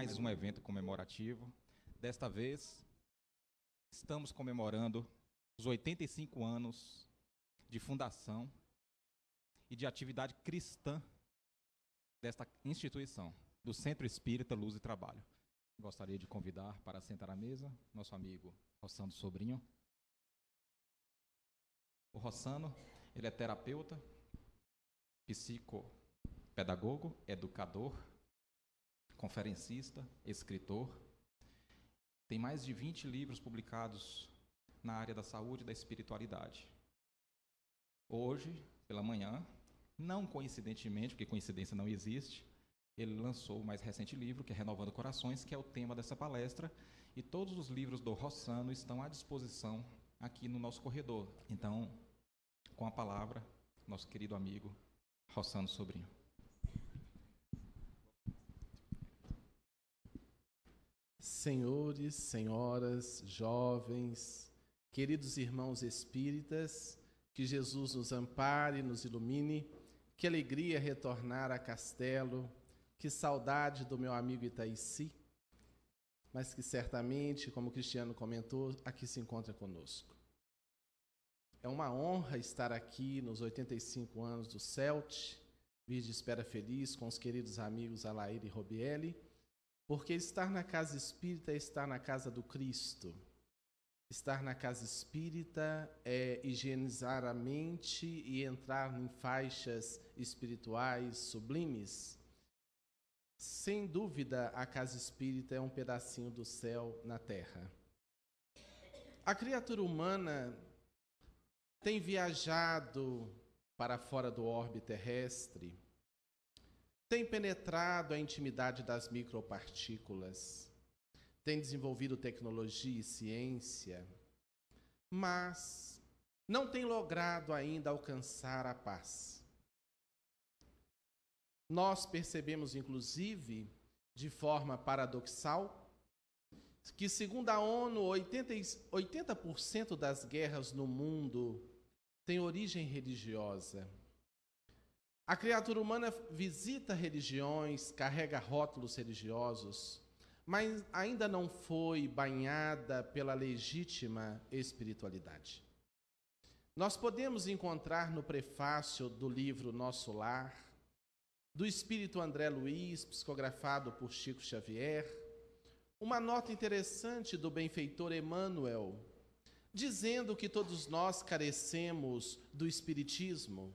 mais um evento comemorativo. Desta vez, estamos comemorando os 85 anos de fundação e de atividade cristã desta instituição, do Centro Espírita Luz e Trabalho. Gostaria de convidar para sentar à mesa nosso amigo Rossano Sobrinho. O Rossano, ele é terapeuta, psicopedagogo, educador, conferencista, escritor. Tem mais de 20 livros publicados na área da saúde e da espiritualidade. Hoje, pela manhã, não coincidentemente, porque coincidência não existe, ele lançou o mais recente livro, que é Renovando Corações, que é o tema dessa palestra, e todos os livros do Rossano estão à disposição aqui no nosso corredor. Então, com a palavra, nosso querido amigo Rossano Sobrinho. Senhores, senhoras, jovens, queridos irmãos espíritas, que Jesus nos ampare, nos ilumine, que alegria retornar a Castelo, que saudade do meu amigo Itaici, mas que certamente, como o Cristiano comentou, aqui se encontra conosco. É uma honra estar aqui nos 85 anos do CELT, vir de espera feliz com os queridos amigos Alair e Robielli, porque estar na casa espírita é estar na casa do Cristo. Estar na casa espírita é higienizar a mente e entrar em faixas espirituais sublimes. Sem dúvida, a casa espírita é um pedacinho do céu na terra. A criatura humana tem viajado para fora do orbe terrestre, tem penetrado a intimidade das micropartículas, tem desenvolvido tecnologia e ciência, mas não tem logrado ainda alcançar a paz. Nós percebemos, inclusive, de forma paradoxal, que, segundo a ONU, 80% das guerras no mundo têm origem religiosa. A criatura humana visita religiões, carrega rótulos religiosos, mas ainda não foi banhada pela legítima espiritualidade. Nós podemos encontrar no prefácio do livro Nosso Lar, do espírito André Luiz, psicografado por Chico Xavier, uma nota interessante do benfeitor Emmanuel, dizendo que todos nós carecemos do espiritismo,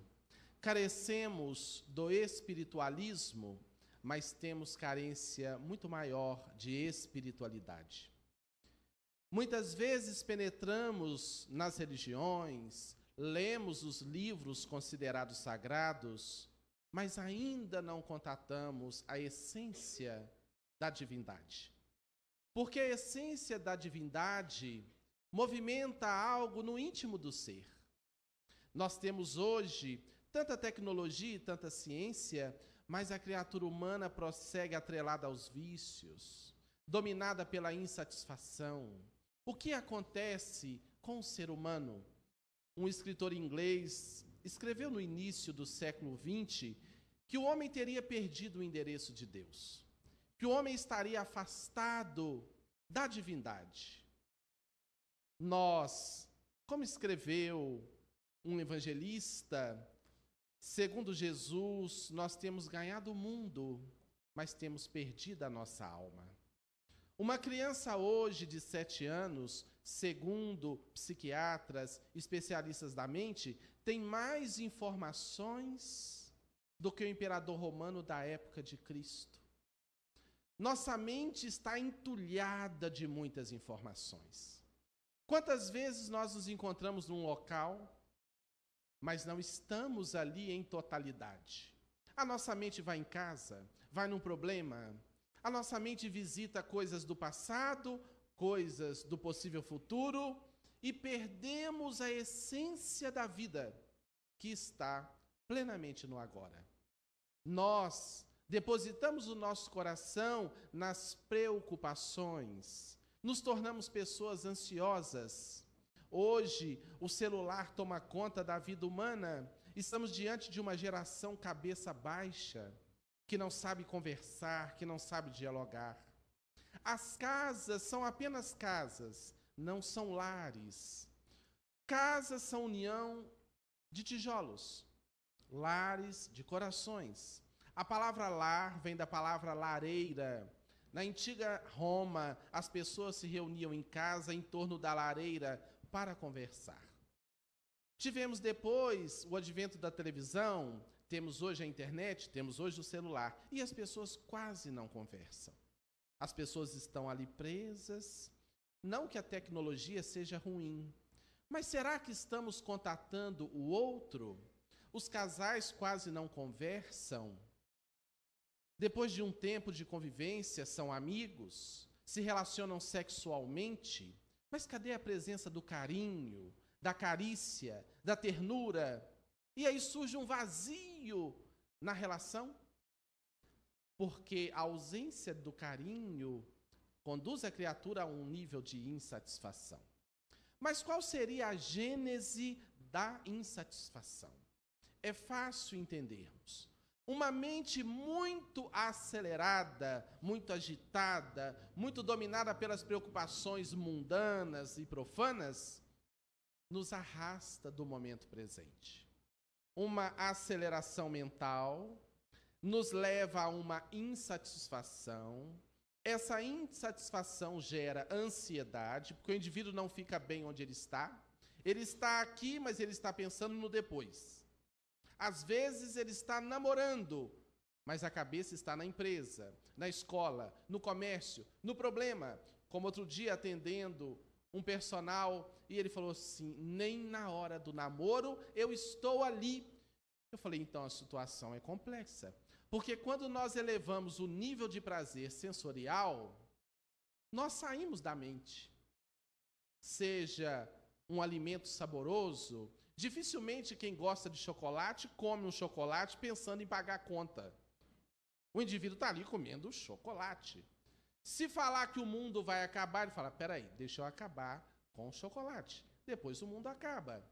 carecemos do espiritualismo, mas temos carência muito maior de espiritualidade. Muitas vezes penetramos nas religiões, lemos os livros considerados sagrados, mas ainda não contatamos a essência da divindade. Porque a essência da divindade movimenta algo no íntimo do ser. Nós temos hoje tanta tecnologia e tanta ciência, mas a criatura humana prossegue atrelada aos vícios, dominada pela insatisfação. O que acontece com o ser humano? Um escritor inglês escreveu no início do século XX que o homem teria perdido o endereço de Deus, que o homem estaria afastado da divindade. Nós, como escreveu um evangelista, segundo Jesus, nós temos ganhado o mundo, mas temos perdido a nossa alma. Uma criança hoje de 7 anos, segundo psiquiatras, especialistas da mente, tem mais informações do que o imperador romano da época de Cristo. Nossa mente está entulhada de muitas informações. Quantas vezes nós nos encontramos num local, mas não estamos ali em totalidade? A nossa mente vai em casa, vai num problema, a nossa mente visita coisas do passado, coisas do possível futuro, e perdemos a essência da vida, que está plenamente no agora. Nós depositamos o nosso coração nas preocupações, nos tornamos pessoas ansiosas. Hoje, o celular toma conta da vida humana. Estamos diante de uma geração cabeça baixa, que não sabe conversar, que não sabe dialogar. As casas são apenas casas, não são lares. Casas são união de tijolos, lares de corações. A palavra lar vem da palavra lareira. Na antiga Roma, as pessoas se reuniam em casa em torno da lareira para conversar. Tivemos depois o advento da televisão, temos hoje a internet, temos hoje o celular, e as pessoas quase não conversam. As pessoas estão ali presas. Não que a tecnologia seja ruim, mas será que estamos contatando o outro? Os casais quase não conversam. Depois de um tempo de convivência, são amigos, se relacionam sexualmente, mas cadê a presença do carinho, da carícia, da ternura? E aí surge um vazio na relação, porque a ausência do carinho conduz a criatura a um nível de insatisfação. Mas qual seria a gênese da insatisfação? É fácil entendermos. Uma mente muito acelerada, muito agitada, muito dominada pelas preocupações mundanas e profanas, nos arrasta do momento presente. Uma aceleração mental nos leva a uma insatisfação. Essa insatisfação gera ansiedade, porque o indivíduo não fica bem onde ele está. Ele está aqui, mas ele está pensando no depois. Às vezes ele está namorando, mas a cabeça está na empresa, na escola, no comércio, no problema. Como outro dia atendendo um personal, e ele falou assim, nem na hora do namoro eu estou ali. Eu falei, então a situação é complexa. Porque quando nós elevamos o nível de prazer sensorial, nós saímos da mente. Seja um alimento saboroso, dificilmente quem gosta de chocolate come um chocolate pensando em pagar a conta. O indivíduo está ali comendo chocolate. Se falar que o mundo vai acabar, ele fala, peraí, deixa eu acabar com o chocolate. Depois o mundo acaba.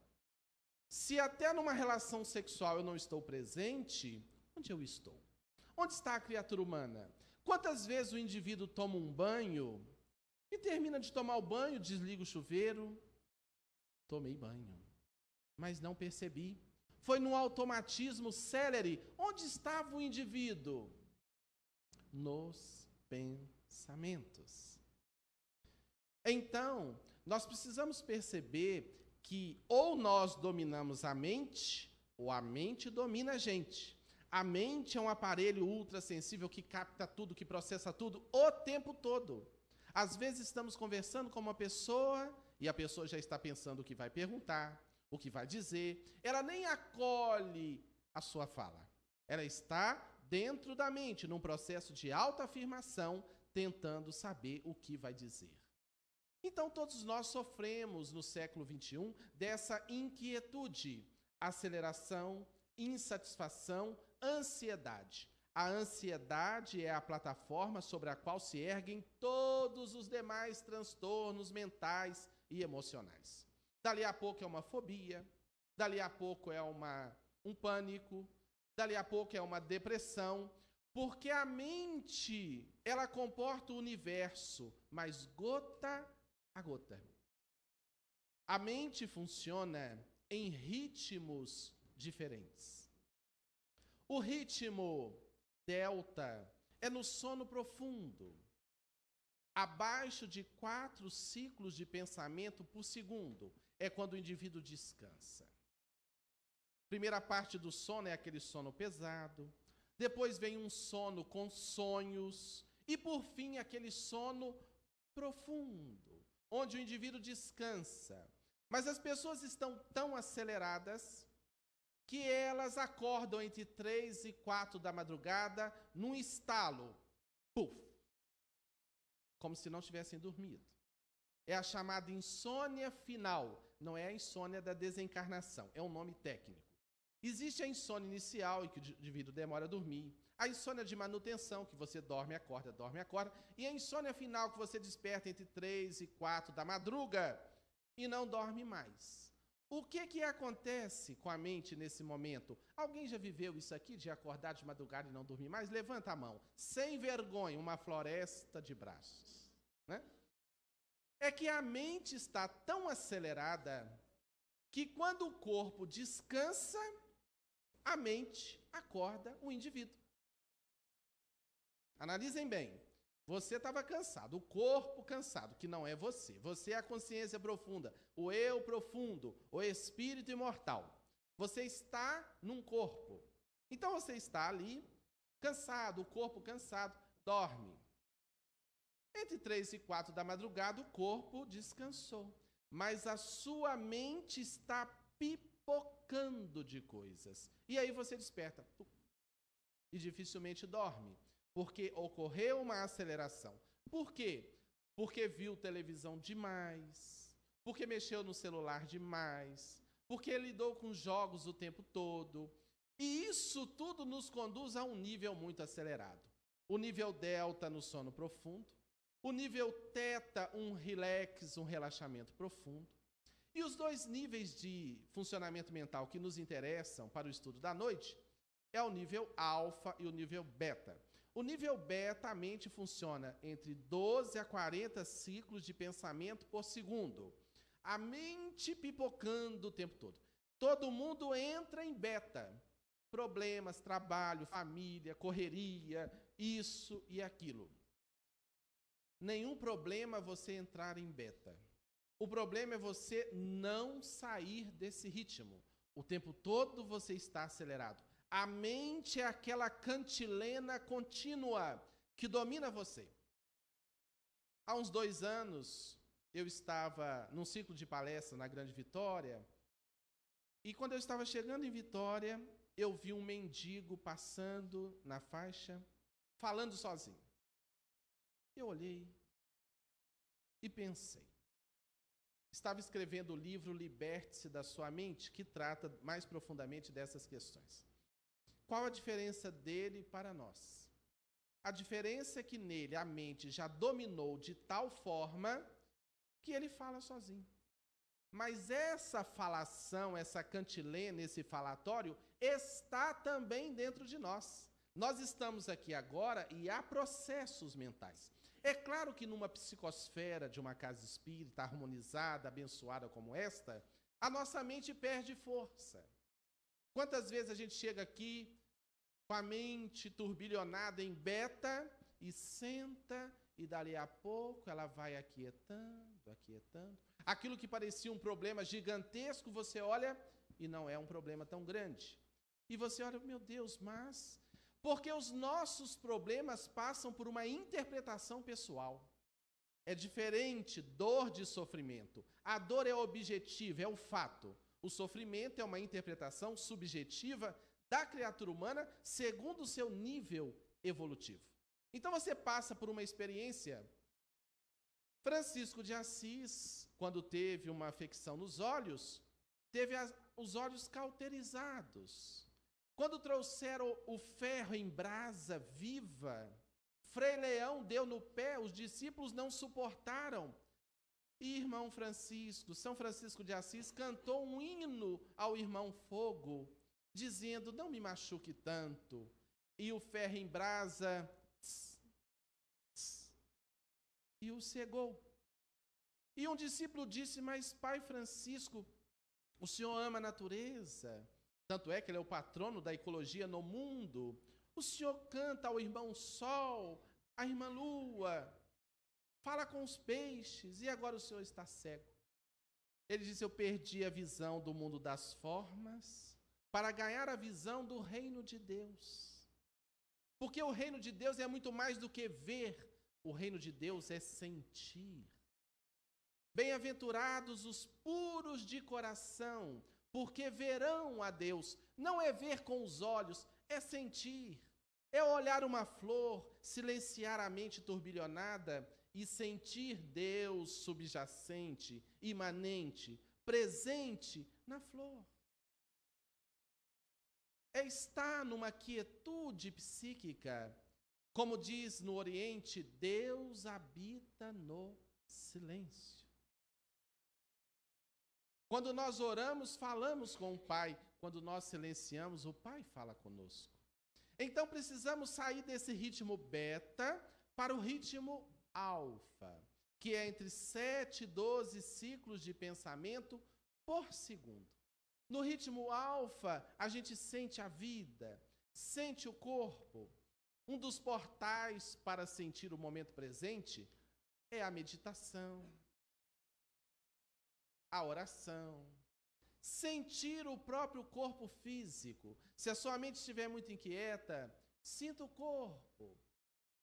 Se até numa relação sexual eu não estou presente, onde eu estou? Onde está a criatura humana? Quantas vezes o indivíduo toma um banho e termina de tomar o banho, desliga o chuveiro? Tomei banho, mas não percebi. Foi num automatismo célere. Onde estava o indivíduo? Nos pensamentos. Então, nós precisamos perceber que ou nós dominamos a mente, ou a mente domina a gente. A mente é um aparelho ultrassensível que capta tudo, que processa tudo o tempo todo. Às vezes estamos conversando com uma pessoa e a pessoa já está pensando o que vai perguntar, o que vai dizer. Ela nem acolhe a sua fala. Ela está dentro da mente, num processo de autoafirmação, tentando saber o que vai dizer. Então, todos nós sofremos no século XXI dessa inquietude, aceleração, insatisfação, ansiedade. A ansiedade é a plataforma sobre a qual se erguem todos os demais transtornos mentais e emocionais. Dali a pouco é uma fobia, dali a pouco é um pânico, dali a pouco é uma depressão, porque a mente, ela comporta o universo, mas gota a gota. A mente funciona em ritmos diferentes. O ritmo delta é no sono profundo. Abaixo de 4 ciclos de pensamento por segundo é quando o indivíduo descansa. Primeira parte do sono é aquele sono pesado. Depois vem um sono com sonhos. E por fim, aquele sono profundo, onde o indivíduo descansa. Mas as pessoas estão tão aceleradas que elas acordam entre 3 e 4 da madrugada num estalo. Puf! Como se não tivessem dormido. É a chamada insônia final. Não é a insônia da desencarnação, é um nome técnico. Existe a insônia inicial, em que o indivíduo demora a dormir. A insônia de manutenção, que você dorme e acorda, e a insônia final, que você desperta entre 3 e 4 da madruga e não dorme mais. O que acontece com a mente nesse momento? Alguém já viveu isso aqui, de acordar de madrugada e não dormir mais? Levanta a mão. Sem vergonha, uma floresta de braços. Né? É que a mente está tão acelerada que quando o corpo descansa, a mente acorda o indivíduo. Analisem bem. Você estava cansado, o corpo cansado, que não é você. Você é a consciência profunda, o eu profundo, o espírito imortal. Você está num corpo. Então você está ali, cansado, o corpo cansado, dorme. Entre 3 e 4 da madrugada, o corpo descansou. Mas a sua mente está pipocando de coisas. E aí você desperta. E dificilmente dorme. Porque ocorreu uma aceleração. Por quê? Porque viu televisão demais, porque mexeu no celular demais, porque lidou com jogos o tempo todo. E isso tudo nos conduz a um nível muito acelerado. O nível delta no sono profundo, o nível teta, um relax, um relaxamento profundo. E os dois níveis de funcionamento mental que nos interessam para o estudo da noite é o nível alfa e o nível beta. O nível beta, a mente funciona entre 12 a 40 ciclos de pensamento por segundo. A mente pipocando o tempo todo. Todo mundo entra em beta. Problemas, trabalho, família, correria, isso e aquilo. Nenhum problema você entrar em beta. O problema é você não sair desse ritmo. O tempo todo você está acelerado. A mente é aquela cantilena contínua que domina você. Há uns 2 anos, eu estava num ciclo de palestra na Grande Vitória, e quando eu estava chegando em Vitória, eu vi um mendigo passando na faixa, falando sozinho. Eu olhei e pensei. Estava escrevendo o livro Liberte-se da Sua Mente, que trata mais profundamente dessas questões. Qual a diferença dele para nós? A diferença é que nele a mente já dominou de tal forma que ele fala sozinho. Mas essa falação, essa cantilena, esse falatório, está também dentro de nós. Nós estamos aqui agora e há processos mentais. É claro que numa psicosfera de uma casa espírita harmonizada, abençoada como esta, a nossa mente perde força. Quantas vezes a gente chega aqui com a mente turbilhonada em beta e senta e dali a pouco ela vai aquietando, aquietando. Aquilo que parecia um problema gigantesco, você olha e não é um problema tão grande. E você olha, meu Deus, mas... Porque os nossos problemas passam por uma interpretação pessoal. É diferente dor de sofrimento. A dor é objetiva, é o fato. O sofrimento é uma interpretação subjetiva da criatura humana segundo o seu nível evolutivo. Então você passa por uma experiência. Francisco de Assis, quando teve uma afecção nos olhos, teve os olhos cauterizados. Quando trouxeram o ferro em brasa viva, Frei Leão deu no pé, os discípulos não suportaram. E irmão Francisco, São Francisco de Assis, cantou um hino ao irmão Fogo, dizendo, não me machuque tanto. E o ferro em brasa, tss, tss, e o cegou. E um discípulo disse, mas Pai Francisco, o senhor ama a natureza, tanto é que ele é o patrono da ecologia no mundo. O senhor canta ao irmão Sol, à irmã Lua, fala com os peixes, e agora o senhor está cego. Ele disse, eu perdi a visão do mundo das formas para ganhar a visão do reino de Deus. Porque o reino de Deus é muito mais do que ver, o reino de Deus é sentir. Bem-aventurados os puros de coração, porque verão a Deus. Não é ver com os olhos, é sentir. É olhar uma flor, silenciar a mente turbilhonada e sentir Deus subjacente, imanente, presente na flor. É estar numa quietude psíquica. Como diz no Oriente, Deus habita no silêncio. Quando nós oramos, falamos com o Pai. Quando nós silenciamos, o Pai fala conosco. Então precisamos sair desse ritmo beta para o ritmo alfa, que é entre 7 e 12 ciclos de pensamento por segundo. No ritmo alfa, a gente sente a vida, sente o corpo. Um dos portais para sentir o momento presente é a meditação, a oração, sentir o próprio corpo físico. Se a sua mente estiver muito inquieta, sinta o corpo,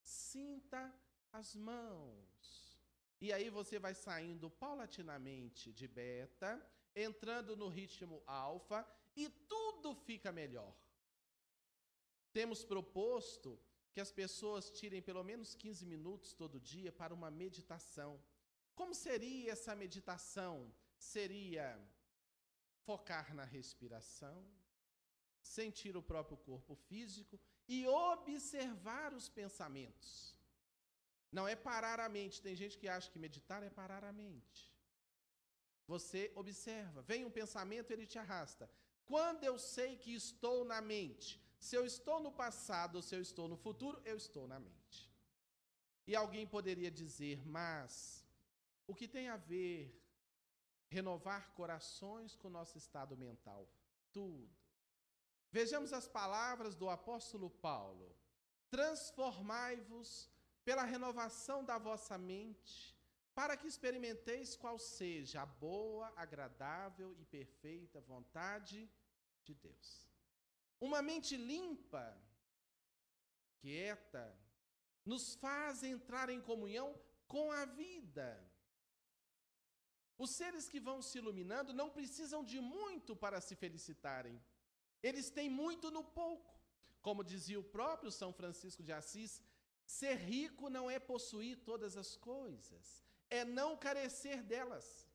sinta as mãos. E aí você vai saindo paulatinamente de beta, entrando no ritmo alfa e tudo fica melhor. Temos proposto que as pessoas tirem pelo menos 15 minutos todo dia para uma meditação. Como seria essa meditação? Seria focar na respiração, sentir o próprio corpo físico e observar os pensamentos. Não é parar a mente. Tem gente que acha que meditar é parar a mente. Você observa, vem um pensamento, ele te arrasta. Quando eu sei que estou na mente, se eu estou no passado ou se eu estou no futuro, eu estou na mente. E alguém poderia dizer, mas o que tem a ver renovar corações com o nosso estado mental? Tudo. Vejamos as palavras do apóstolo Paulo. Transformai-vos pela renovação da vossa mente, para que experimenteis qual seja a boa, agradável e perfeita vontade de Deus. Uma mente limpa, quieta, nos faz entrar em comunhão com a vida. Os seres que vão se iluminando não precisam de muito para se felicitarem. Eles têm muito no pouco. Como dizia o próprio São Francisco de Assis, ser rico não é possuir todas as coisas, é não carecer delas.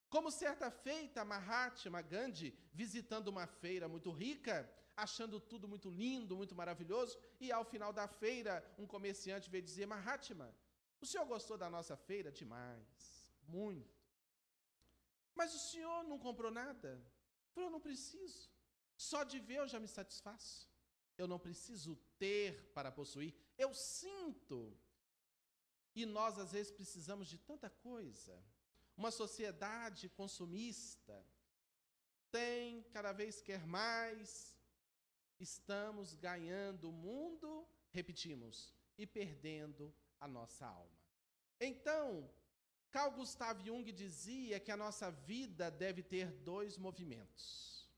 Como certa feita, Mahatma Gandhi, visitando uma feira muito rica, achando tudo muito lindo, muito maravilhoso, e ao final da feira, um comerciante veio dizer, Mahatma, o senhor gostou da nossa feira? Demais, muito. Mas o senhor não comprou nada? Ele falou, eu não preciso. Só de ver eu já me satisfaço. Eu não preciso ter para possuir. Eu sinto. E nós, às vezes, precisamos de tanta coisa. Uma sociedade consumista tem, cada vez quer mais. Estamos ganhando o mundo, repetimos, e perdendo a nossa alma. Então, Carl Gustav Jung dizia que a nossa vida deve ter 2 movimentos.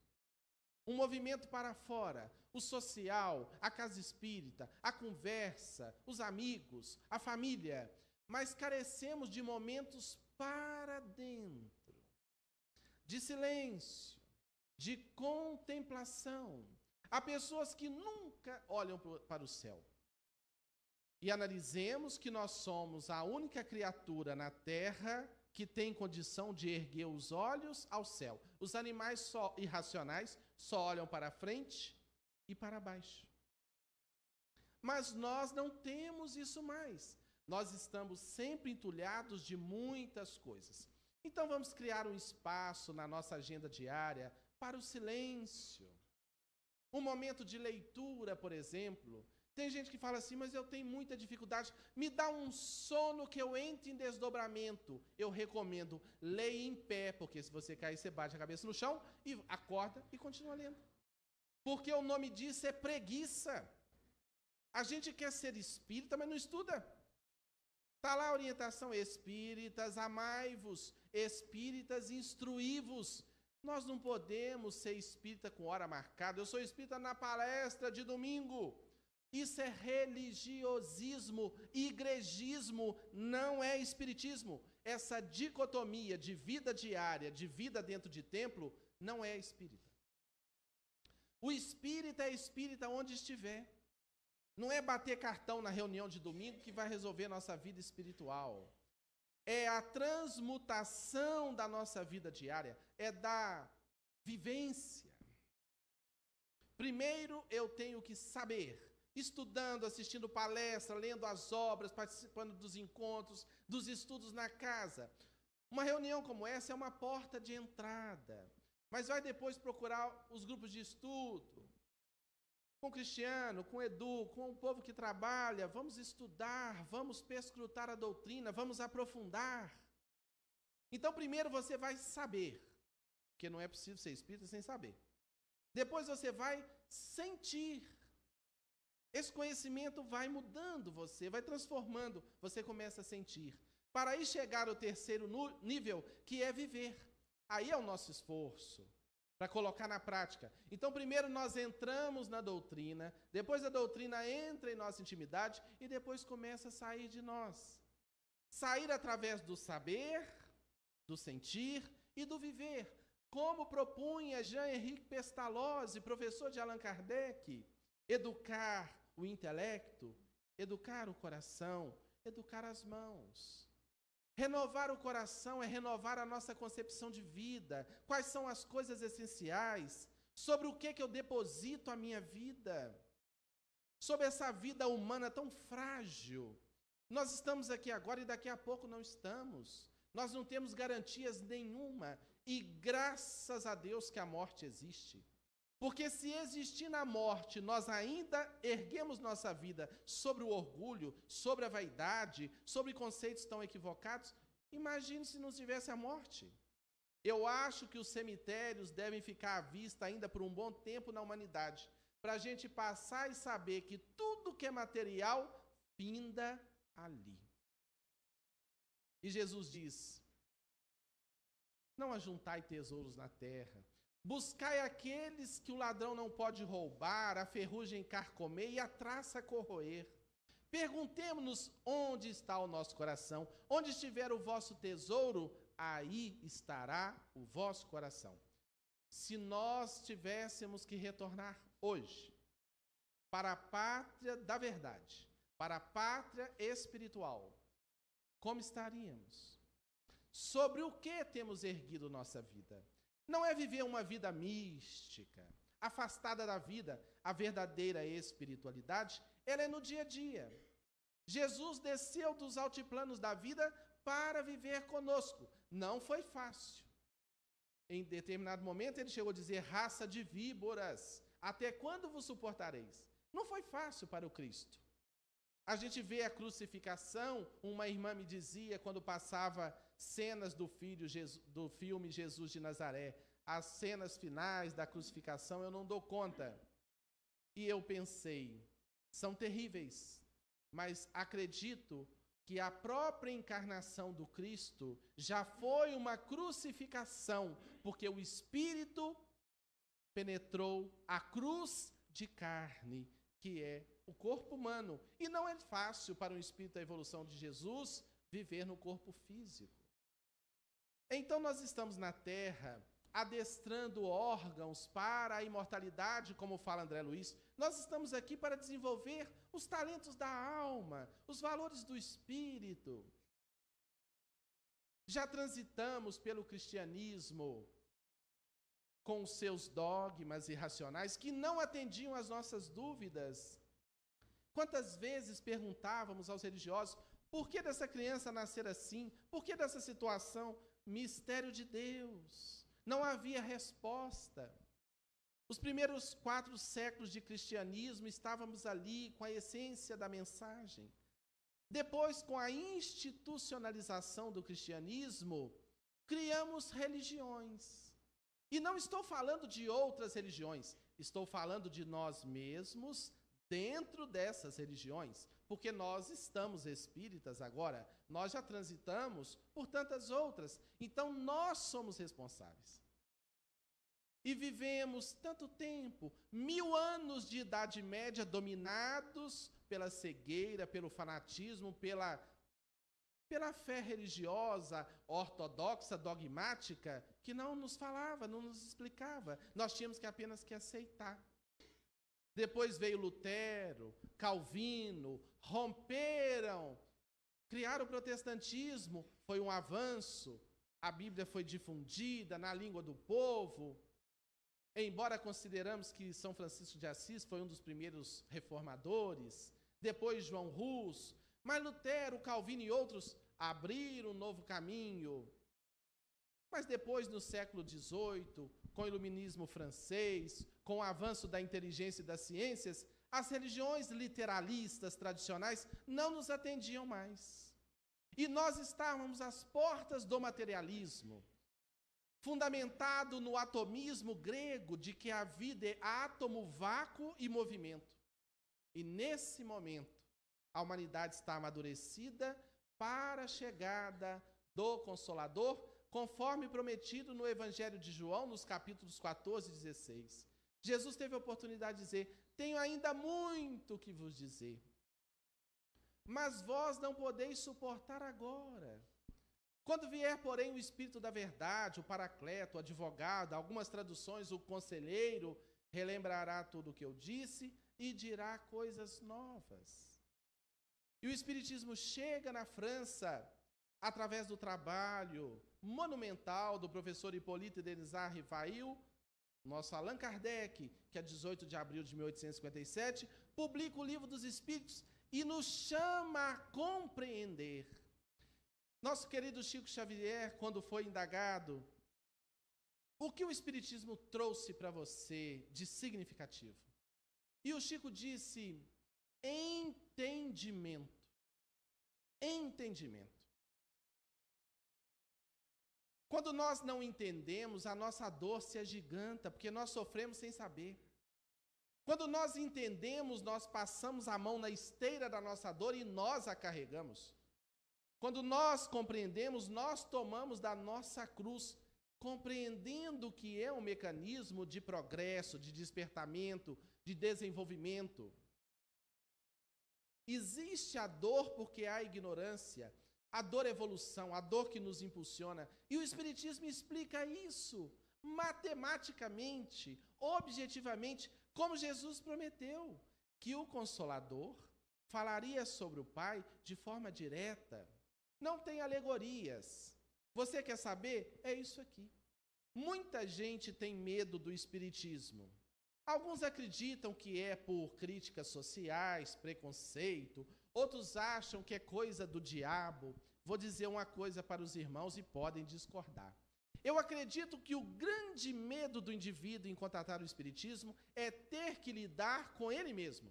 Um movimento para fora, o social, a casa espírita, a conversa, os amigos, a família. Mas carecemos de momentos para dentro, de silêncio, de contemplação. Há pessoas que nunca olham para o céu. E analisemos que nós somos a única criatura na Terra que tem condição de erguer os olhos ao céu. Os animais irracionais só olham para frente e para baixo. Mas nós não temos isso mais. Nós estamos sempre entulhados de muitas coisas. Então vamos criar um espaço na nossa agenda diária para o silêncio. Um momento de leitura, por exemplo. Tem gente que fala assim, mas eu tenho muita dificuldade. Me dá um sono que eu entre em desdobramento. Eu recomendo, leia em pé, porque se você cair, você bate a cabeça no chão e acorda e continua lendo. Porque o nome disso é preguiça. A gente quer ser espírita, mas não estuda. Está lá a orientação, espíritas, amai-vos, espíritas, instruí-vos. Nós não podemos ser espírita com hora marcada. Eu sou espírita na palestra de domingo. Isso é religiosismo, igrejismo, não é espiritismo. Essa dicotomia de vida diária, de vida dentro de templo, não é espírita. O espírita é espírita onde estiver. Não é bater cartão na reunião de domingo que vai resolver nossa vida espiritual. É a transmutação da nossa vida diária, é da vivência. Primeiro eu tenho que saber, estudando, assistindo palestra, lendo as obras, participando dos encontros, dos estudos na casa. Uma reunião como essa é uma porta de entrada, mas vai depois procurar os grupos de estudo, com o Cristiano, com o Edu, com o povo que trabalha, vamos estudar, vamos perscrutar a doutrina, vamos aprofundar. Então, primeiro você vai saber, porque não é possível ser espírita sem saber. Depois você vai sentir. Esse conhecimento vai mudando você, vai transformando, você começa a sentir. Para aí chegar ao terceiro nível, que é viver. Aí é o nosso esforço, para colocar na prática. Então, primeiro nós entramos na doutrina, depois a doutrina entra em nossa intimidade e depois começa a sair de nós. Sair através do saber, do sentir e do viver. Como propunha Jean-Henri Pestalozzi, professor de Allan Kardec, educar o intelecto, educar o coração, educar as mãos. Renovar o coração é renovar a nossa concepção de vida. Quais são as coisas essenciais? Sobre o que eu deposito a minha vida? Sobre essa vida humana tão frágil. Nós estamos aqui agora e daqui a pouco não estamos. Nós não temos garantias nenhuma. E graças a Deus que a morte existe. Porque se existir na morte, nós ainda erguemos nossa vida sobre o orgulho, sobre a vaidade, sobre conceitos tão equivocados, imagine se não tivesse a morte. Eu acho que os cemitérios devem ficar à vista ainda por um bom tempo na humanidade, para a gente passar e saber que tudo que é material finda ali. E Jesus diz: não ajuntai tesouros na terra, buscai aqueles que o ladrão não pode roubar, a ferrugem carcomer e a traça corroer. Perguntemo-nos onde está o nosso coração. Onde estiver o vosso tesouro, aí estará o vosso coração. Se nós tivéssemos que retornar hoje para a pátria da verdade, para a pátria espiritual, como estaríamos? Sobre o que temos erguido nossa vida? Não é viver uma vida mística, afastada da vida. A verdadeira espiritualidade, ela é no dia a dia. Jesus desceu dos altiplanos da vida para viver conosco. Não foi fácil. Em determinado momento ele chegou a dizer: raça de víboras, até quando vos suportareis? Não foi fácil para o Cristo. A gente vê a crucificação. Uma irmã me dizia, quando passava cenas do filme Jesus de Nazaré, as cenas finais da crucificação, eu não dou conta. E eu pensei, são terríveis, mas acredito que a própria encarnação do Cristo já foi uma crucificação, porque o Espírito penetrou a cruz de carne, que é o corpo humano. E não é fácil para o Espírito da evolução de Jesus viver no corpo físico. Então nós estamos na Terra adestrando órgãos para a imortalidade, como fala André Luiz. Nós estamos aqui para desenvolver os talentos da alma, os valores do espírito. Já transitamos pelo cristianismo com os seus dogmas irracionais que não atendiam às nossas dúvidas. Quantas vezes perguntávamos aos religiosos: por que dessa criança nascer assim? Por que dessa situação? Mistério de Deus. Não havia resposta. Os primeiros 4 séculos de cristianismo estávamos ali com a essência da mensagem. Depois, com a institucionalização do cristianismo, criamos religiões. E não estou falando de outras religiões, estou falando de nós mesmos dentro dessas religiões, porque nós estamos espíritas agora, nós já transitamos por tantas outras, então nós somos responsáveis. E vivemos tanto tempo, 1000 anos de Idade Média dominados pela cegueira, pelo fanatismo, pela fé religiosa, ortodoxa, dogmática, que não nos falava, não nos explicava. Nós tínhamos apenas que aceitar. Depois veio Lutero, Calvino, romperam, criaram o protestantismo, foi um avanço, a Bíblia foi difundida na língua do povo. Embora consideramos que São Francisco de Assis foi um dos primeiros reformadores, depois João Hus, mas Lutero, Calvino e outros abriram um novo caminho Mas depois, no século XVIII, com o iluminismo francês, com o avanço da inteligência e das ciências, as religiões literalistas tradicionais não nos atendiam mais. E nós estávamos às portas do materialismo, fundamentado no atomismo grego de que a vida é átomo, vácuo e movimento. E nesse momento, a humanidade está amadurecida para a chegada do Consolador, conforme prometido no Evangelho de João, nos capítulos 14 e 16. Jesus teve a oportunidade de dizer: tenho ainda muito que vos dizer, mas vós não podeis suportar agora. Quando vier, porém, o Espírito da verdade, o Paracleto, o advogado, algumas traduções, o conselheiro, relembrará tudo o que eu disse e dirá coisas novas. E o Espiritismo chega na França através do trabalho monumental do professor Hippolyte Denisard Rivail. Nosso Allan Kardec, que a 18 de abril de 1857, publica o Livro dos Espíritos e nos chama a compreender. Nosso querido Chico Xavier, quando foi indagado, o que o Espiritismo trouxe para você de significativo? E o Chico disse: entendimento. Entendimento. Quando nós não entendemos, a nossa dor se agiganta, porque nós sofremos sem saber. Quando nós entendemos, nós passamos a mão na esteira da nossa dor e nós a carregamos. Quando nós compreendemos, nós tomamos da nossa cruz, compreendendo que é um mecanismo de progresso, de despertamento, de desenvolvimento. Existe a dor porque há ignorância, a dor é evolução, a dor que nos impulsiona. E o Espiritismo explica isso matematicamente, objetivamente, como Jesus prometeu, que o Consolador falaria sobre o Pai de forma direta. Não tem alegorias. Você quer saber? É isso aqui. Muita gente tem medo do Espiritismo. Alguns acreditam que é por críticas sociais, preconceito. Outros acham que é coisa do diabo. Vou dizer uma coisa para os irmãos e podem discordar. Eu acredito que o grande medo do indivíduo em contatar o Espiritismo é ter que lidar com ele mesmo.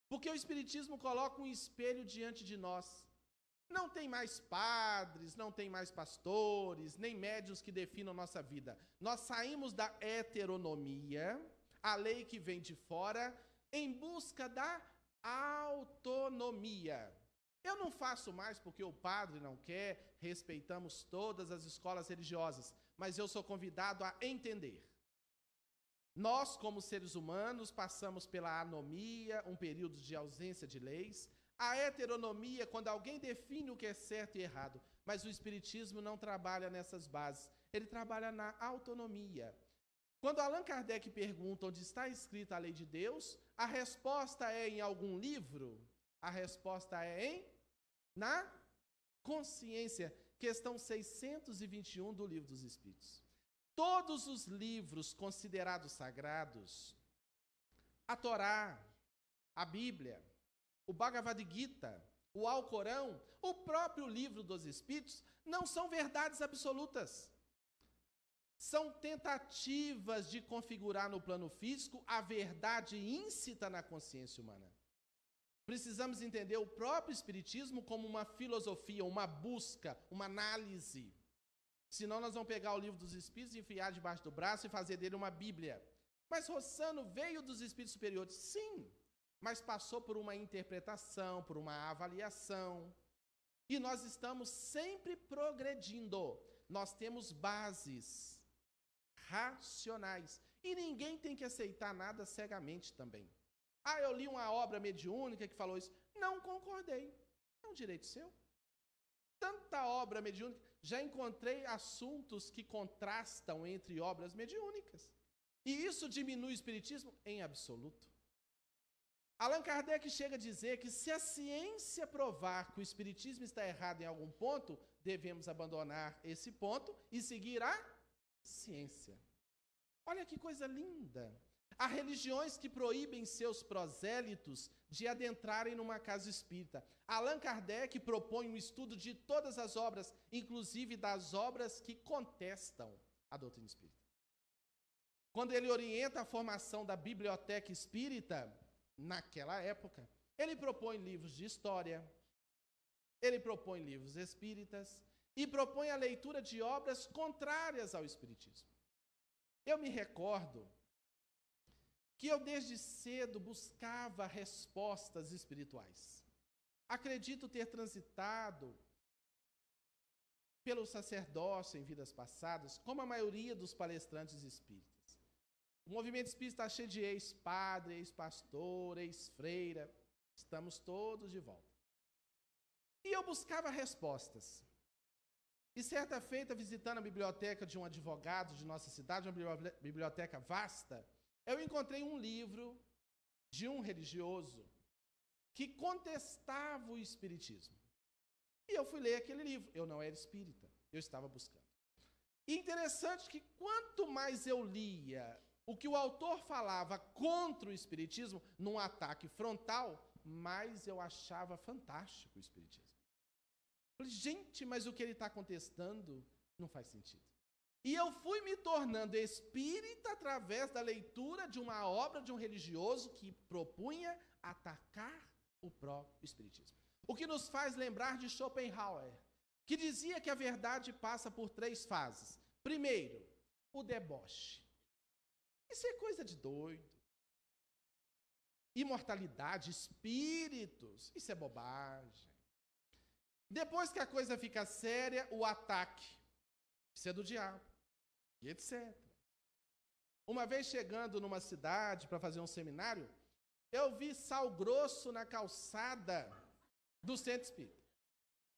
Porque o Espiritismo coloca um espelho diante de nós. Não tem mais padres, não tem mais pastores, nem médiuns que definam nossa vida. Nós saímos da heteronomia, a lei que vem de fora, em busca da autonomia. Eu não faço mais porque o padre não quer, respeitamos todas as escolas religiosas, mas eu sou convidado a entender. Nós, como seres humanos, passamos pela anomia, um período de ausência de leis, a heteronomia, quando alguém define o que é certo e errado, mas o Espiritismo não trabalha nessas bases, ele trabalha na autonomia. Quando Allan Kardec pergunta onde está escrita a lei de Deus, a resposta é em algum livro? A resposta é na consciência, questão 621 do Livro dos Espíritos. Todos os livros considerados sagrados, a Torá, a Bíblia, o Bhagavad Gita, o Alcorão, o próprio Livro dos Espíritos, não são verdades absolutas. São tentativas de configurar no plano físico a verdade íncita na consciência humana. Precisamos entender o próprio Espiritismo como uma filosofia, uma busca, uma análise. Senão nós vamos pegar o Livro dos Espíritos, enfiar debaixo do braço e fazer dele uma Bíblia. Mas Rossano veio dos Espíritos superiores, sim, mas passou por uma interpretação, por uma avaliação. E nós estamos sempre progredindo. Nós temos bases racionais. E ninguém tem que aceitar nada cegamente também. Ah, eu li uma obra mediúnica que falou isso. Não concordei. É um direito seu. Tanta obra mediúnica. Já encontrei assuntos que contrastam entre obras mediúnicas. E isso diminui o Espiritismo? Em absoluto. Allan Kardec chega a dizer que se a ciência provar que o Espiritismo está errado em algum ponto, devemos abandonar esse ponto e seguir a ciência. Olha que coisa linda. Há religiões que proíbem seus prosélitos de adentrarem numa casa espírita. Allan Kardec propõe um estudo de todas as obras, inclusive das obras que contestam a doutrina espírita. Quando ele orienta a formação da biblioteca espírita, naquela época, ele propõe livros de história, ele propõe livros espíritas e propõe a leitura de obras contrárias ao espiritismo. Eu me recordo que eu desde cedo buscava respostas espirituais. Acredito ter transitado pelo sacerdócio em vidas passadas, como a maioria dos palestrantes espíritas. O movimento espírita está cheio de ex-padre, ex-pastor, ex-freira. Estamos todos de volta. E eu buscava respostas. E certa feita, visitando a biblioteca de um advogado de nossa cidade, uma biblioteca vasta, eu encontrei um livro de um religioso que contestava o espiritismo. E eu fui ler aquele livro. Eu não era espírita, eu estava buscando. E interessante que quanto mais eu lia o que o autor falava contra o espiritismo, num ataque frontal, mais eu achava fantástico o espiritismo. Falei, gente, mas o que ele está contestando não faz sentido. E eu fui me tornando espírita através da leitura de uma obra de um religioso que propunha atacar o próprio espiritismo. O que nos faz lembrar de Schopenhauer, que dizia que a verdade passa por 3 fases. Primeiro, o deboche. Isso é coisa de doido. Imortalidade, espíritos, isso é bobagem. Depois que a coisa fica séria, o ataque. Isso é do diabo. E etc. Uma vez chegando numa cidade para fazer um seminário, eu vi sal grosso na calçada do centro espírita.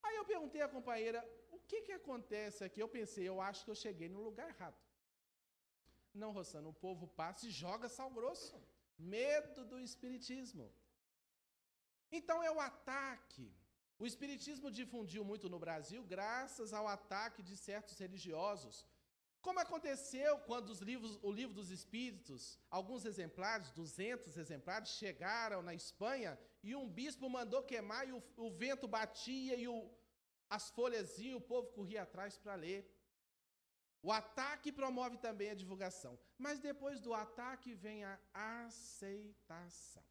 Aí eu perguntei à companheira, o que acontece aqui? Eu pensei, eu acho que eu cheguei no lugar errado. Não, Rossana, o povo passa e joga sal grosso. Medo do espiritismo. Então é o ataque. O espiritismo difundiu muito no Brasil graças ao ataque de certos religiosos. Como aconteceu quando o livro dos espíritos, alguns exemplares, 200 exemplares, chegaram na Espanha e um bispo mandou queimar e o vento batia e as folhas iam, o povo corria atrás para ler. O ataque promove também a divulgação. Mas depois do ataque vem a aceitação.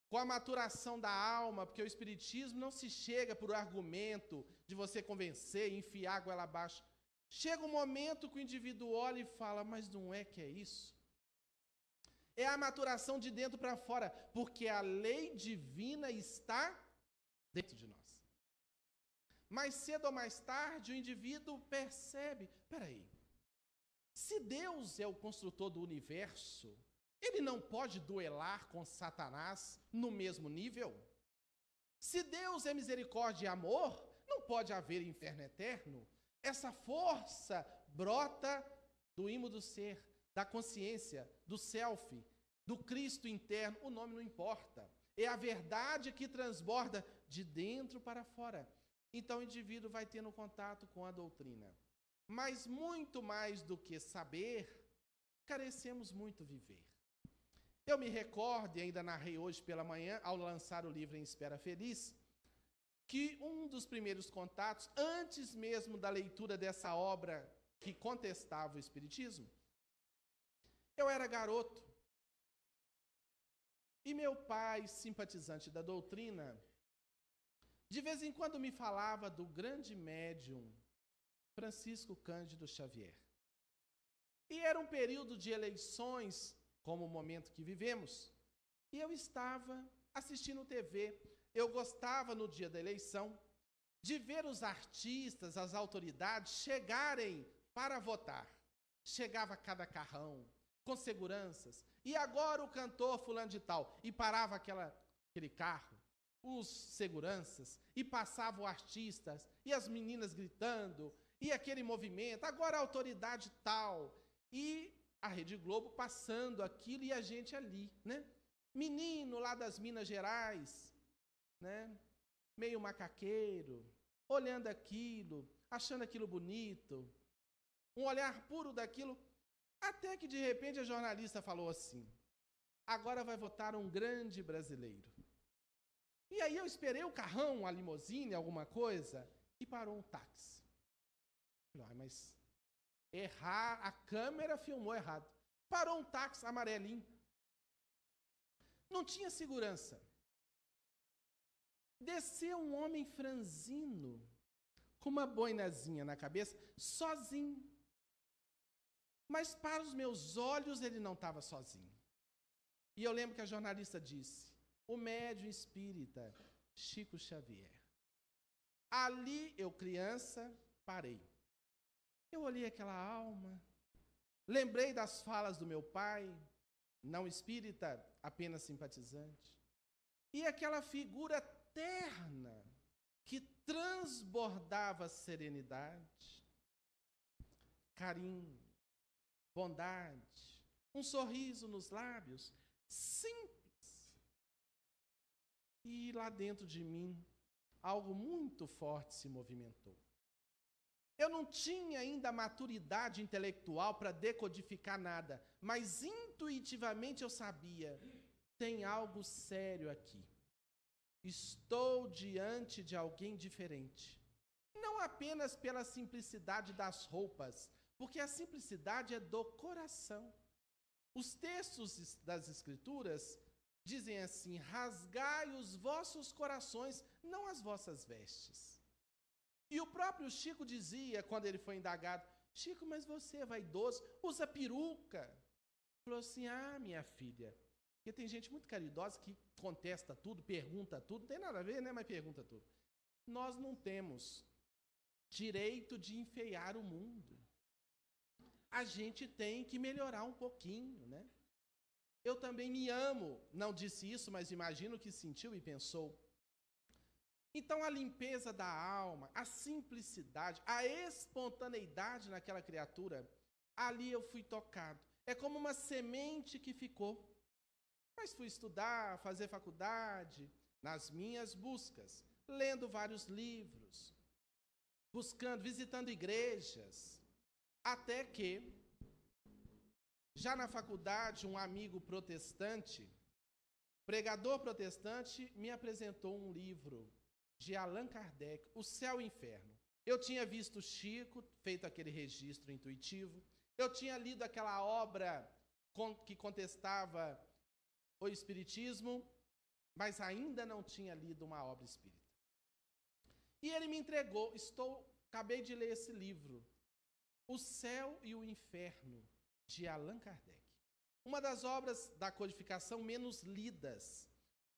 Com a maturação da alma, porque o espiritismo não se chega por argumento de você convencer, enfiar a goela abaixo. Chega um momento que o indivíduo olha e fala, mas não é que é isso? É a maturação de dentro para fora, porque a lei divina está dentro de nós. Mais cedo ou mais tarde, o indivíduo percebe, peraí, se Deus é o construtor do universo, ele não pode duelar com Satanás no mesmo nível? Se Deus é misericórdia e amor, não pode haver inferno eterno? Essa força brota do ímã do ser, da consciência, do self, do Cristo interno, o nome não importa. É a verdade que transborda de dentro para fora. Então o indivíduo vai tendo contato com a doutrina. Mas muito mais do que saber, carecemos muito viver. Eu me recordo, e ainda narrei hoje pela manhã, ao lançar o livro Em Espera Feliz, que um dos primeiros contatos, antes mesmo da leitura dessa obra que contestava o espiritismo, eu era garoto. E meu pai, simpatizante da doutrina, de vez em quando me falava do grande médium Francisco Cândido Xavier. E era um período de eleições, como o momento que vivemos, e eu estava assistindo TV. Eu gostava, no dia da eleição, de ver os artistas, as autoridades chegarem para votar. Chegava cada carrão, com seguranças, e agora o cantor fulano de tal, e parava aquele carro, os seguranças, e passavam artistas, e as meninas gritando, e aquele movimento, agora a autoridade tal, e a Rede Globo passando aquilo e a gente ali, né? Menino lá das Minas Gerais, né? Meio macaqueiro, olhando aquilo, achando aquilo bonito, um olhar puro daquilo. Até que, de repente, a jornalista falou assim, agora vai votar um grande brasileiro. E aí eu esperei o carrão, a limusine, alguma coisa, e parou um táxi. Falei, mas errar, a câmera filmou errado. Parou um táxi amarelinho. Não tinha segurança. Desceu um homem franzino, com uma boinazinha na cabeça, sozinho. Mas para os meus olhos ele não estava sozinho. E eu lembro que a jornalista disse, o médium espírita Chico Xavier. Ali, eu criança, parei. Eu olhei aquela alma, lembrei das falas do meu pai, não espírita, apenas simpatizante, e aquela figura terna que transbordava serenidade, carinho, bondade, um sorriso nos lábios, simples. E lá dentro de mim, algo muito forte se movimentou. Eu não tinha ainda a maturidade intelectual para decodificar nada, mas intuitivamente eu sabia, tem algo sério aqui. Estou diante de alguém diferente. Não apenas pela simplicidade das roupas, porque a simplicidade é do coração. Os textos das Escrituras dizem assim, rasgai os vossos corações, não as vossas vestes. E o próprio Chico dizia, quando ele foi indagado, Chico, mas você é vaidoso, usa peruca. Falou assim, minha filha, porque tem gente muito caridosa que contesta tudo, pergunta tudo, não tem nada a ver, né, mas pergunta tudo. Nós não temos direito de enfeiar o mundo. A gente tem que melhorar um pouquinho, né? Eu também me amo, não disse isso, mas imagino que sentiu e pensou. Então a limpeza da alma, a simplicidade, a espontaneidade naquela criatura, ali eu fui tocado. É como uma semente que ficou. Mas fui estudar, fazer faculdade, nas minhas buscas, lendo vários livros, buscando, visitando igrejas, até que, já na faculdade, um amigo protestante, pregador protestante, me apresentou um livro de Allan Kardec, O Céu e o Inferno. Eu tinha visto Chico, feito aquele registro intuitivo, eu tinha lido aquela obra que contestava o Espiritismo, mas ainda não tinha lido uma obra espírita. E ele me entregou, acabei de ler esse livro, O Céu e o Inferno, de Allan Kardec. Uma das obras da codificação menos lidas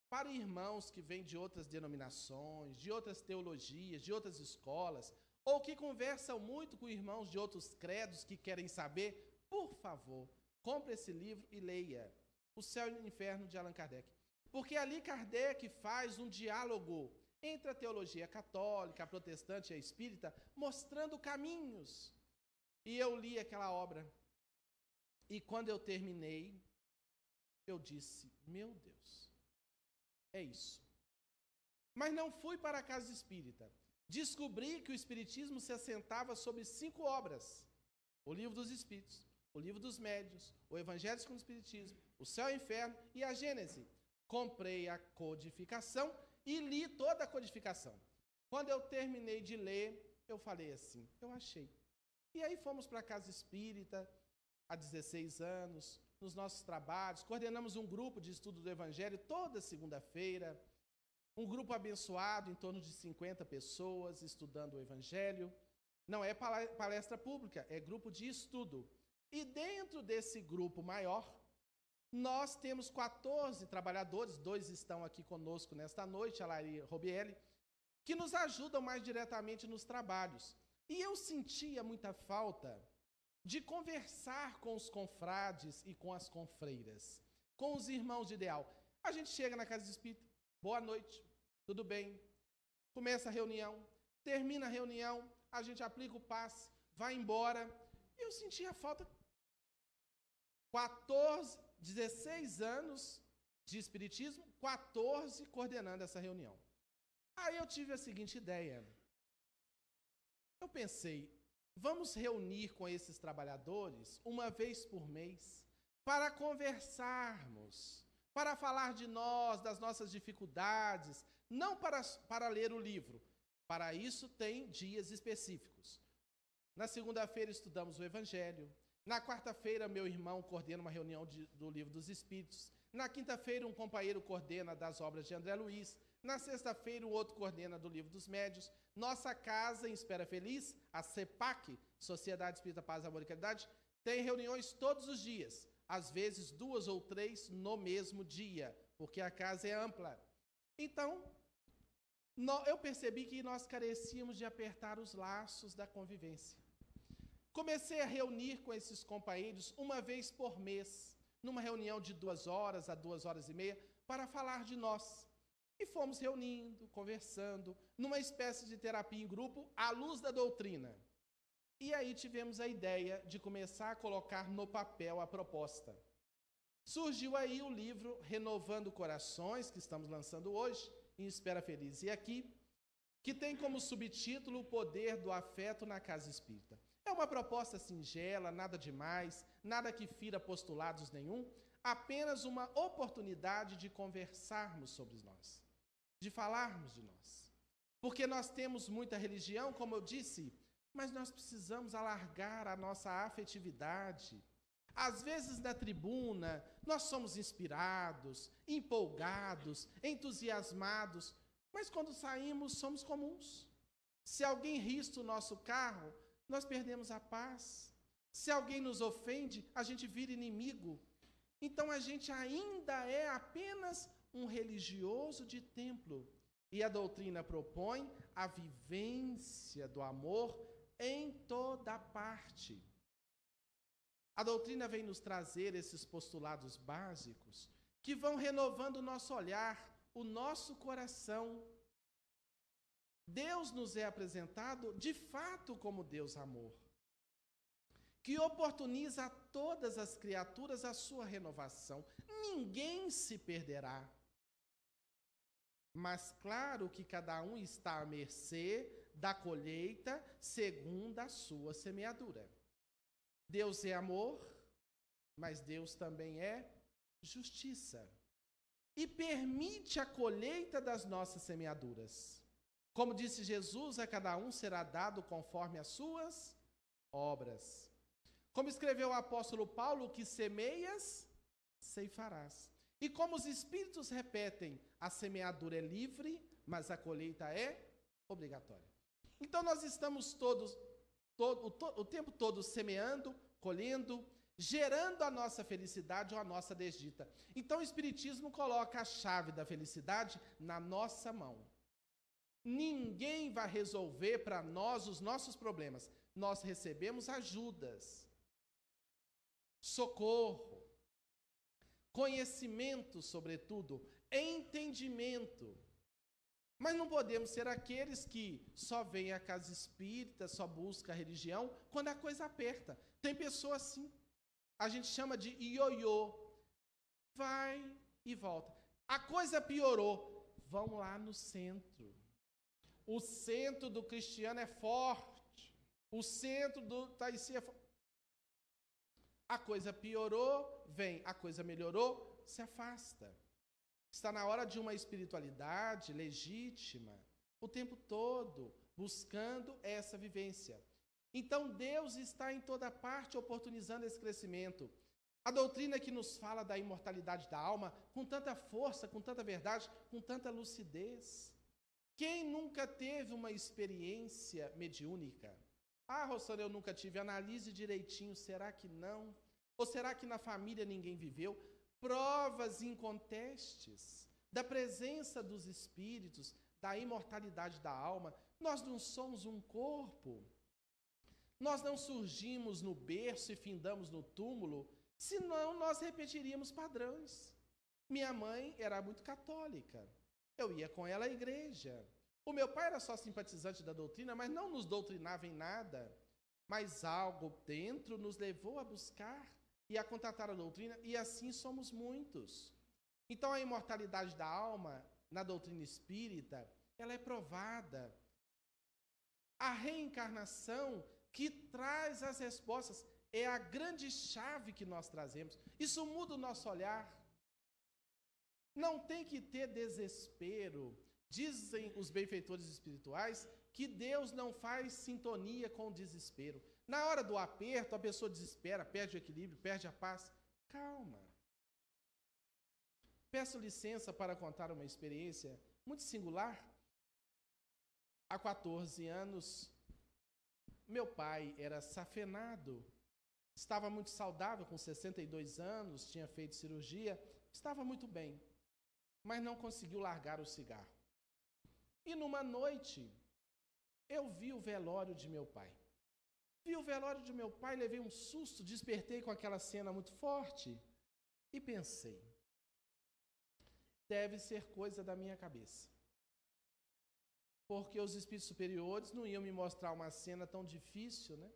para irmãos que vêm de outras denominações, de outras teologias, de outras escolas, ou que conversam muito com irmãos de outros credos que querem saber, por favor, compre esse livro e leia O Céu e o Inferno, de Allan Kardec. Porque ali Kardec faz um diálogo entre a teologia católica, a protestante e a espírita, mostrando caminhos. E eu li aquela obra. E quando eu terminei, eu disse, meu Deus, é isso. Mas não fui para a casa espírita. Descobri que o espiritismo se assentava sobre 5 obras. O Livro dos Espíritos, o Livro dos Médiuns, o Evangelho segundo o Espiritismo, o Céu e o Inferno e a Gênese. Comprei a codificação e li toda a codificação. Quando eu terminei de ler, eu falei assim, eu achei. E aí fomos para a casa espírita, há 16 anos, nos nossos trabalhos, coordenamos um grupo de estudo do Evangelho toda segunda-feira, um grupo abençoado, em torno de 50 pessoas, estudando o Evangelho. Não é palestra pública, é grupo de estudo. E dentro desse grupo maior, nós temos 14 trabalhadores, 2 estão aqui conosco nesta noite, a Lari Robielli, que nos ajudam mais diretamente nos trabalhos. E eu sentia muita falta de conversar com os confrades e com as confreiras, com os irmãos de ideal. A gente chega na casa de espírita, boa noite, tudo bem? Começa a reunião, termina a reunião, a gente aplica o passe, vai embora. E eu sentia falta. 16 anos de espiritismo, 14 coordenando essa reunião. Aí eu tive a seguinte ideia. Eu pensei, vamos reunir com esses trabalhadores uma vez por mês para conversarmos, para falar de nós, das nossas dificuldades, não para ler o livro. Para isso tem dias específicos. Na segunda-feira estudamos o Evangelho. Na quarta-feira, meu irmão coordena uma reunião do Livro dos Espíritos. Na quinta-feira, um companheiro coordena das obras de André Luiz. Na sexta-feira, o outro coordena do Livro dos Médiuns. Nossa casa em Espera Feliz, a CEPAC, Sociedade Espírita Paz, Amor e Caridade, tem reuniões todos os dias, às vezes 2 ou 3 no mesmo dia, porque a casa é ampla. Então, eu percebi que nós carecíamos de apertar os laços da convivência. Comecei a reunir com esses companheiros uma vez por mês, numa reunião de 2 horas a 2 horas e meia, para falar de nós. E fomos reunindo, conversando, numa espécie de terapia em grupo, à luz da doutrina. E aí tivemos a ideia de começar a colocar no papel a proposta. Surgiu aí o livro Renovando Corações, que estamos lançando hoje, em Espera Feliz e aqui, que tem como subtítulo O Poder do Afeto na Casa Espírita. É uma proposta singela, nada demais, nada que fira postulados nenhum, apenas uma oportunidade de conversarmos sobre nós, de falarmos de nós. Porque nós temos muita religião, como eu disse, mas nós precisamos alargar a nossa afetividade. Às vezes, na tribuna, nós somos inspirados, empolgados, entusiasmados, mas quando saímos, somos comuns. Se alguém risca o nosso carro, nós perdemos a paz. Se alguém nos ofende, a gente vira inimigo. Então, a gente ainda é apenas um religioso de templo. E a doutrina propõe a vivência do amor em toda parte. A doutrina vem nos trazer esses postulados básicos que vão renovando o nosso olhar, o nosso coração. Deus nos é apresentado de fato como Deus amor, que oportuniza a todas as criaturas a sua renovação. Ninguém se perderá. Mas claro que cada um está à mercê da colheita segundo a sua semeadura. Deus é amor, mas Deus também é justiça. E permite a colheita das nossas semeaduras. Como disse Jesus, a cada um será dado conforme as suas obras. Como escreveu o apóstolo Paulo, o que semeias, ceifarás. E como os Espíritos repetem, a semeadura é livre, mas a colheita é obrigatória. Então nós estamos o tempo todo semeando, colhendo, gerando a nossa felicidade ou a nossa desdita. Então o Espiritismo coloca a chave da felicidade na nossa mão. Ninguém vai resolver para nós os nossos problemas. Nós recebemos ajudas, socorro, conhecimento, sobretudo, entendimento. Mas não podemos ser aqueles que só vêm à casa espírita, só buscam a religião, quando a coisa aperta. Tem pessoas assim, a gente chama de ioiô. Vai e volta. A coisa piorou, vão lá no centro. O centro do cristiano é forte. O centro do Taici é forte. A coisa piorou, vem. A coisa melhorou, se afasta. Está na hora de uma espiritualidade legítima, o tempo todo, buscando essa vivência. Então, Deus está em toda parte oportunizando esse crescimento. A doutrina que nos fala da imortalidade da alma, com tanta força, com tanta verdade, com tanta lucidez. Quem nunca teve uma experiência mediúnica? Ah, Rosana, eu nunca tive. Analise direitinho, será que não? Ou será que na família ninguém viveu? Provas incontestes da presença dos espíritos, da imortalidade da alma. Nós não somos um corpo. Nós não surgimos no berço e findamos no túmulo, senão nós repetiríamos padrões. Minha mãe era muito católica. Eu ia com ela à igreja. O meu pai era só simpatizante da doutrina, mas não nos doutrinava em nada. Mas algo dentro nos levou a buscar e a contatar a doutrina, e assim somos muitos. Então a imortalidade da alma, na doutrina espírita, ela é provada. A reencarnação que traz as respostas. É a grande chave que nós trazemos. Isso muda o nosso olhar. Não tem que ter desespero. Dizem os benfeitores espirituais que Deus não faz sintonia com o desespero. Na hora do aperto, a pessoa desespera, perde o equilíbrio, perde a paz. Calma. Peço licença para contar uma experiência muito singular. Há 14 anos, meu pai era safenado. Estava muito saudável, com 62 anos, tinha feito cirurgia, estava muito bem, mas não conseguiu largar o cigarro. E numa noite, eu vi o velório de meu pai. Vi o velório de meu pai, levei um susto, despertei com aquela cena muito forte e pensei, deve ser coisa da minha cabeça. Porque os espíritos superiores não iam me mostrar uma cena tão difícil, né?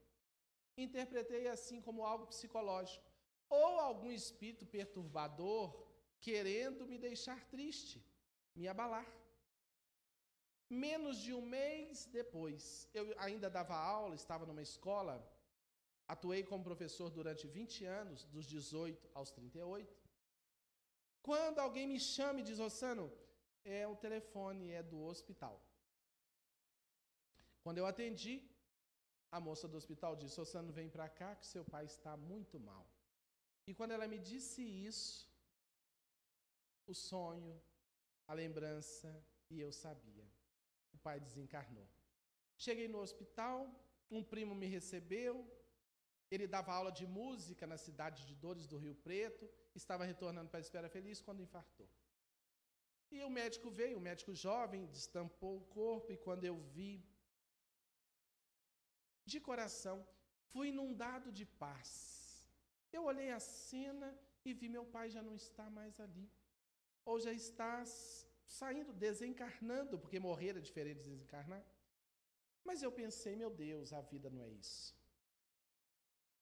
Interpretei assim como algo psicológico, ou algum espírito perturbador querendo me deixar triste, me abalar. Menos de um mês depois, eu ainda dava aula, estava numa escola, atuei como professor durante 20 anos, dos 18 aos 38. Quando alguém me chama e diz, Rossano, o telefone é do hospital. Quando eu atendi, a moça do hospital disse, Rossano, vem para cá que seu pai está muito mal. E quando ela me disse isso, o sonho, a lembrança, e eu sabia. O pai desencarnou. Cheguei no hospital, um primo me recebeu, ele dava aula de música na cidade de Dores do Rio Preto, estava retornando para a Espera Feliz quando infartou. E o médico veio, um médico jovem, destampou o corpo, e quando eu vi, de coração, fui inundado de paz. Eu olhei a cena e vi meu pai já não está mais ali. Ou já está saindo, desencarnando, porque morrer é diferente de desencarnar. Mas eu pensei, meu Deus, a vida não é isso.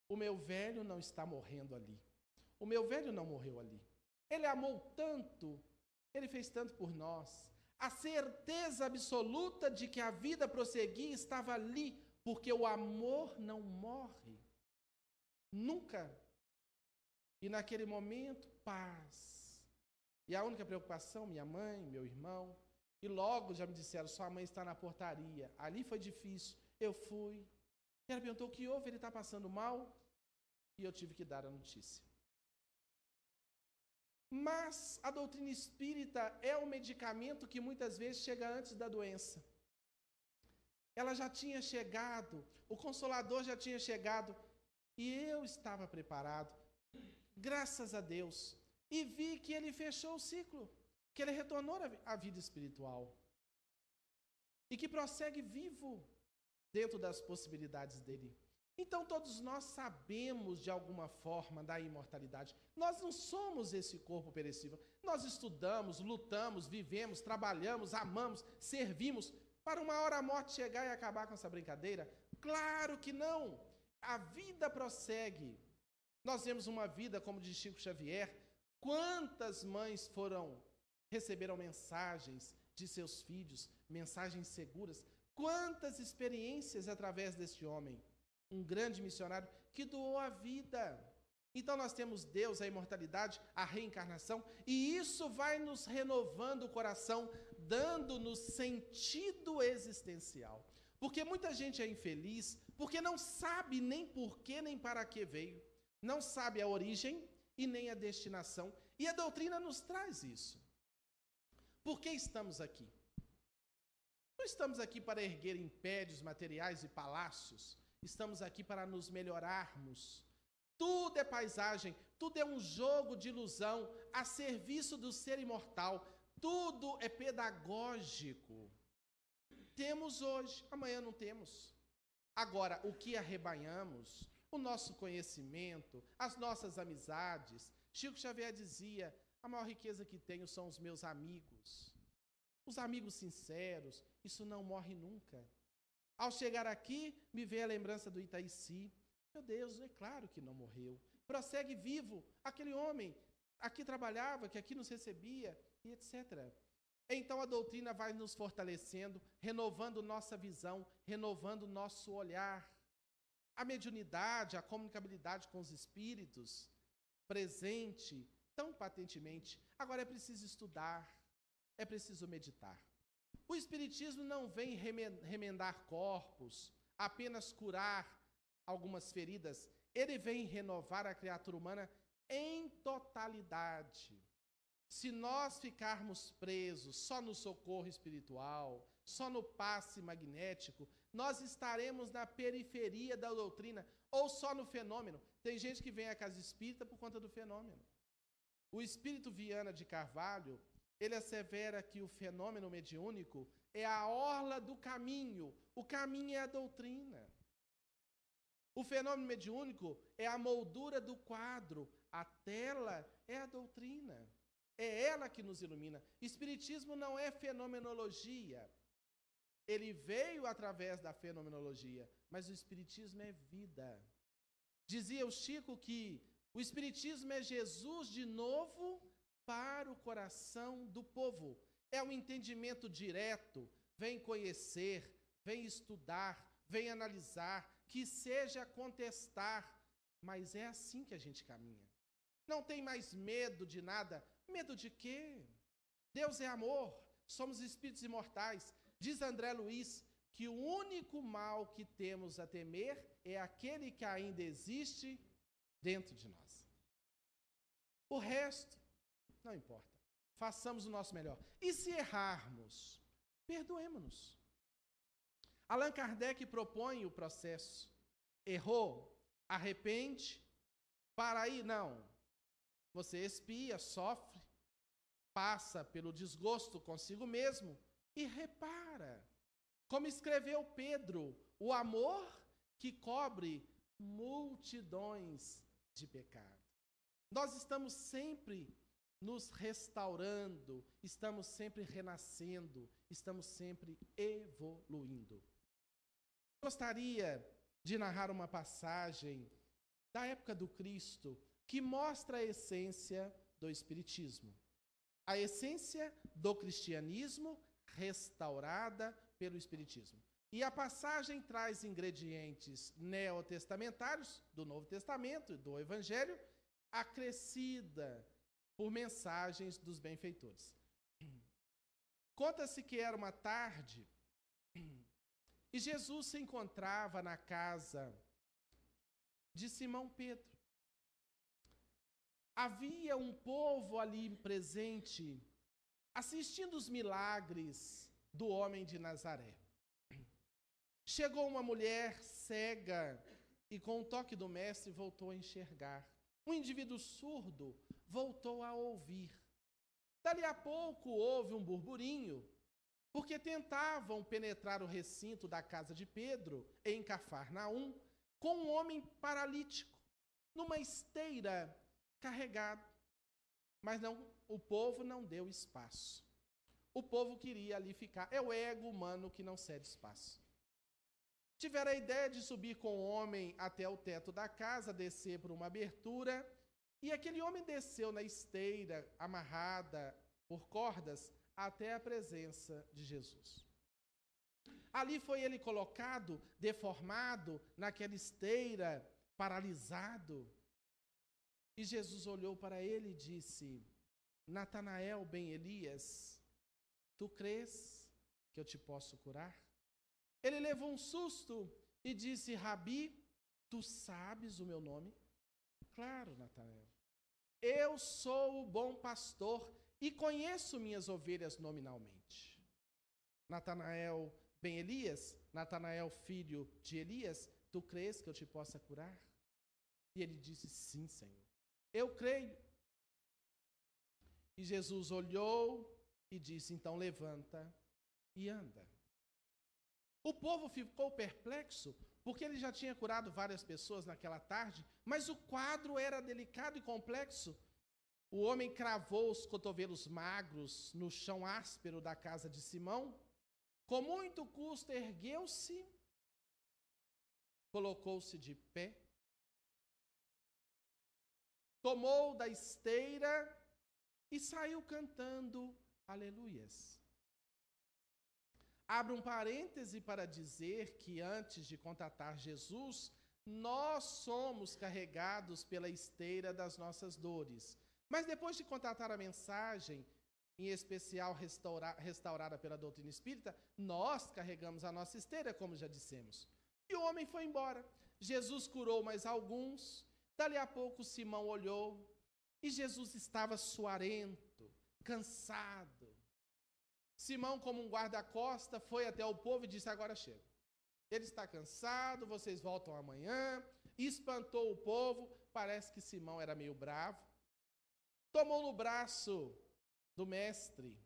O meu velho não está morrendo ali. O meu velho não morreu ali. Ele amou tanto, ele fez tanto por nós. A certeza absoluta de que a vida prosseguia estava ali, porque o amor não morre. Nunca. E naquele momento, paz. E a única preocupação, minha mãe, meu irmão. E logo já me disseram, sua mãe está na portaria. Ali foi difícil. Eu fui. E ela perguntou, o que houve? Ele está passando mal? E eu tive que dar a notícia. Mas a doutrina espírita é um medicamento que muitas vezes chega antes da doença. Ela já tinha chegado, o Consolador já tinha chegado, e eu estava preparado, graças a Deus, e vi que ele fechou o ciclo, que ele retornou à vida espiritual, e que prossegue vivo dentro das possibilidades dele. Então todos nós sabemos de alguma forma da imortalidade. Nós não somos esse corpo perecível. Nós estudamos, lutamos, vivemos, trabalhamos, amamos, servimos, para uma hora a morte chegar e acabar com essa brincadeira? Claro que não. A vida prossegue. Nós vemos uma vida como de Chico Xavier. Quantas mães receberam mensagens de seus filhos, mensagens seguras? Quantas experiências através deste homem? Um grande missionário que doou a vida. Então nós temos Deus, a imortalidade, a reencarnação, e isso vai nos renovando o coração, dando-nos sentido existencial. Porque muita gente é infeliz, porque não sabe nem por que nem para que veio, não sabe a origem e nem a destinação, e a doutrina nos traz isso. Por que estamos aqui? Não estamos aqui para erguer impérios materiais e palácios, estamos aqui para nos melhorarmos. Tudo é paisagem, tudo é um jogo de ilusão a serviço do ser imortal. Tudo é pedagógico. Temos hoje, amanhã não temos. Agora, o que arrebanhamos, o nosso conhecimento, as nossas amizades. Chico Xavier dizia, a maior riqueza que tenho são os meus amigos. Os amigos sinceros, isso não morre nunca. Ao chegar aqui, me veio a lembrança do Itaici. Meu Deus, é claro que não morreu. Prossegue vivo. Aquele homem aqui trabalhava, que aqui nos recebia, e etc. Então a doutrina vai nos fortalecendo, renovando nossa visão, renovando nosso olhar. a mediunidade, a comunicabilidade com os espíritos, presente tão patentemente. Agora é preciso estudar, é preciso meditar. O Espiritismo não vem remendar corpos, apenas curar algumas feridas. Ele vem renovar a criatura humana em totalidade. Se nós ficarmos presos só no socorro espiritual, só no passe magnético, nós estaremos na periferia da doutrina, ou só no fenômeno. Tem gente que vem à casa espírita por conta do fenômeno. O espírito Viana de Carvalho, ele assevera que o fenômeno mediúnico é a orla do caminho. O caminho é a doutrina. O fenômeno mediúnico é a moldura do quadro. A tela é a doutrina. É ela que nos ilumina. Espiritismo não é fenomenologia. Ele veio através da fenomenologia, mas o Espiritismo é vida. Dizia o Chico que o Espiritismo é Jesus de novo para o coração do povo. É um entendimento direto. Vem conhecer, vem estudar, vem analisar, que seja contestar. Mas é assim que a gente caminha. Não tem mais medo de nada. Medo de quê? Deus é amor, somos espíritos imortais. Diz André Luiz que o único mal que temos a temer é aquele que ainda existe dentro de nós. O resto, não importa. Façamos o nosso melhor. E se errarmos, perdoemos-nos. Allan Kardec propõe o processo. Errou, arrepende, para aí, não. Você expia, sofre, passa pelo desgosto consigo mesmo e repara. Como escreveu Pedro, o amor que cobre multidões de pecado. Nós estamos sempre nos restaurando, estamos sempre renascendo, estamos sempre evoluindo. Gostaria de narrar uma passagem da época do Cristo que mostra a essência do Espiritismo. A essência do cristianismo restaurada pelo Espiritismo. E a passagem traz ingredientes neotestamentários do Novo Testamento e do Evangelho, acrescida por mensagens dos benfeitores. Conta-se que era uma tarde e Jesus se encontrava na casa de Simão Pedro. Havia um povo ali presente, assistindo os milagres do homem de Nazaré. Chegou uma mulher cega e, com o toque do mestre, voltou a enxergar. Um indivíduo surdo voltou a ouvir. Dali a pouco houve um burburinho, porque tentavam penetrar o recinto da casa de Pedro, em Cafarnaum, com um homem paralítico, numa esteira carregado. Mas não, o povo não deu espaço. O povo queria ali ficar. É o ego humano que não cede espaço. Tiveram a ideia de subir com o homem até o teto da casa, descer por uma abertura, e aquele homem desceu na esteira, amarrada por cordas, até a presença de Jesus. Ali foi ele colocado, deformado, naquela esteira, paralisado. E Jesus olhou para ele e disse: Natanael, ben Elias, tu crês que eu te posso curar? Ele levou um susto e disse: Rabi, tu sabes o meu nome? Claro, Natanael. Eu sou o bom pastor e conheço minhas ovelhas nominalmente. Natanael, ben Elias, Natanael, filho de Elias, tu crês que eu te possa curar? E ele disse: sim, Senhor. Eu creio. E Jesus olhou e disse: então levanta e anda. O povo ficou perplexo, porque ele já tinha curado várias pessoas naquela tarde, mas o quadro era delicado e complexo. O homem cravou os cotovelos magros no chão áspero da casa de Simão, com muito custo ergueu-se, colocou-se de pé, tomou da esteira e saiu cantando aleluias. Abro um parêntese para dizer que antes de contatar Jesus, nós somos carregados pela esteira das nossas dores. Mas depois de contatar a mensagem, em especial restaurada pela doutrina espírita, nós carregamos a nossa esteira, como já dissemos. E o homem foi embora. Jesus curou mais alguns. Dali a pouco Simão olhou e Jesus estava suarento, cansado. Simão, como um guarda-costa, foi até o povo e disse: agora chega. Ele está cansado, vocês voltam amanhã. Espantou o povo. Parece que Simão era meio bravo. Tomou no braço do mestre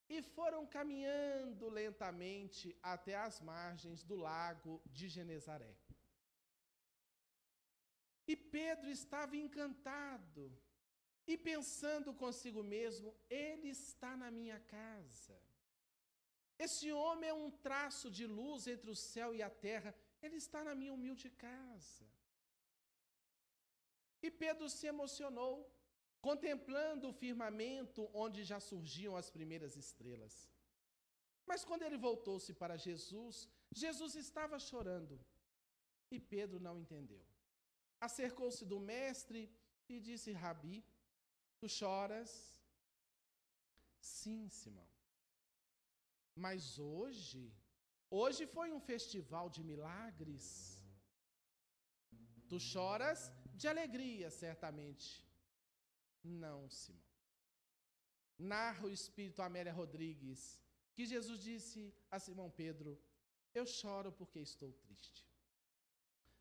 e foram caminhando lentamente até as margens do lago de Genezaré. E Pedro estava encantado e pensando consigo mesmo: ele está na minha casa. Esse homem é um traço de luz entre o céu e a terra. Ele está na minha humilde casa. E Pedro se emocionou, contemplando o firmamento onde já surgiam as primeiras estrelas. Mas quando ele voltou-se para Jesus, Jesus estava chorando. E Pedro não entendeu. Acercou-se do mestre e disse: Rabi, tu choras? Sim, Simão. Mas hoje foi um festival de milagres. Tu choras de alegria, certamente. Não, Simão. Narra o espírito Amélia Rodrigues que Jesus disse a Simão Pedro: eu choro porque estou triste.